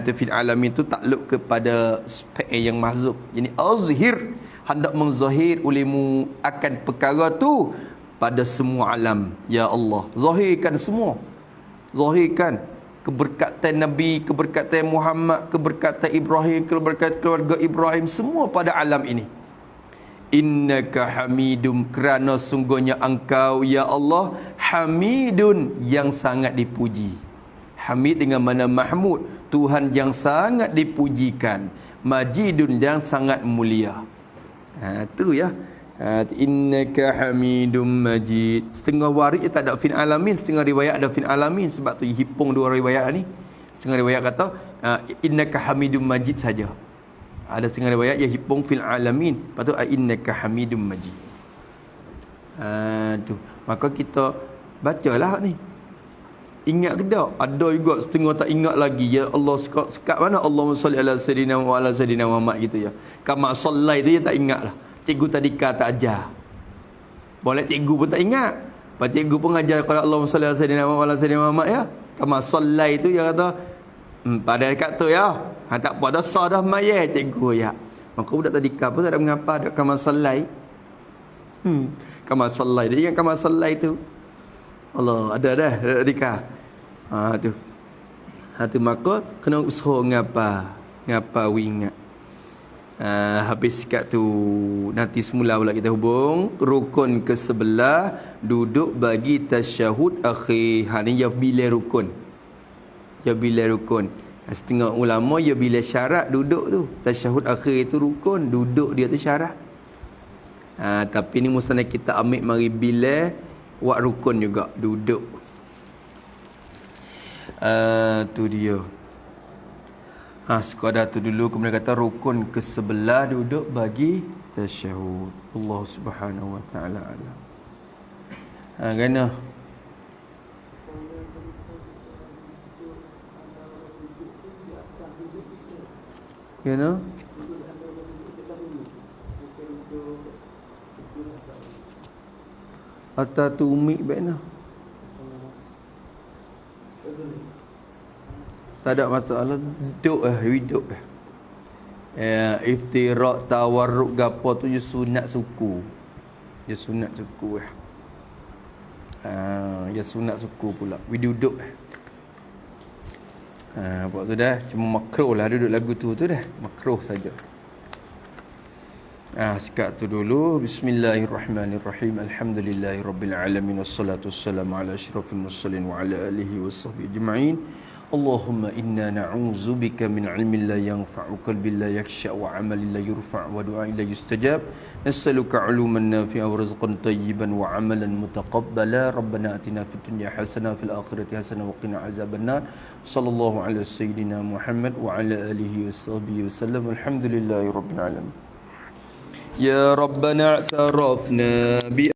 Tu fil alamin tu takluk kepada fi'il yang mahzub. Jadi azhir, hendak menzahir olehmu akan perkara tu pada semua alam ya Allah. Zahirkan semua, zahirkan keberkatan Nabi, keberkatan Muhammad, keberkatan Ibrahim, keberkatan keluarga Ibrahim, semua pada alam ini. Innaka hamidum, kerana sungguhnya engkau ya Allah hamidun, yang sangat dipuji. Hamid dengan mana Mahmud, Tuhan yang sangat dipujikan. Majidun, yang sangat mulia. Tu ya. Innaka hamidum majid. Setengah warid tak ada fin alamin, setengah riwayat ada fin alamin. Sebab tu hipung dua riwayat ni. Setengah riwayat kata innaka hamidum majid saja. Ada setengah riwayat yang hipung fil alamin, lepas tu innaka hamidum majid. Tu maka kita bacalah ni. Ingat ke tak? Ada juga setengah tak ingat lagi. Ya Allah, sekat mana Allahumma salli ala sayyidina wa ala sayyidina Muhammad gitu ya. Kama sallai tu dia tak ingat lah. Cikgu tadika tak ajar. Boleh cikgu pun tak ingat. Pak cikgu pun ajar kalau Allahumma salli ala sayyidina wa ala sayyidina Muhammad ya. Kama sallai tu dia kata pada dekat tu ya. Tak apa dah sah dah mayat cikgu ya. Maka budak tadika pun tak ada mengapa ada kama sallai. Kama sallai. Dia ingat kama sallai tu. Allah ada dah tadika. Tu. Tu maka kena usaha ngapa ingat. Habis kat tu nanti semula pula kita hubung rukun ke sebelah, duduk bagi tasyahud akhir. Ni ya bila rukun. Ya bila rukun. Setengah ulama ya bila syarat duduk tu. Tasyahud akhir tu rukun, duduk dia tu syarat. Tapi ni mustahil kita ambil mari bila buat rukun juga, duduk. Tu dia. Sekadar tu dulu, kemudian kata rukun ke sebelah, duduk bagi tasyahud. Allah Subhanahu wa taala alam. Kena atau tu umik baiklah. Tak ada masalah. Duduk iftirak, tawarruk gapo tu je sunat suku. Ya sunat suku ya sunat suku pula. We duduk. Buat tu dah. Cuma makruh lah duduk lagu tu dah. Makruh saja. Sekat tu dulu. Bismillahirrahmanirrahim. Alhamdulillahirabbil alamin, wassalatu wassalamu ala asyrafil mursalin wa ala alihi washabbihi ajma'in. Allahumma inna na'udzubika min ilmin la yanfa'u, qalbin la yakhsha, wa 'amalin la yurfa', wa du'ain la yustajab. Nas'aluka 'uluman nafi'an wa rizqan tayyiban wa 'amalan mutaqabbala. Rabbana atina fid dunya hasanah fil akhirati hasanah wa qina azabannar. Sallallahu ala sayyidina Muhammad wa ala alihi washabbihi wasallam. Alhamdulillahirabbil alamin. Ya Rabbana i'tarafna bi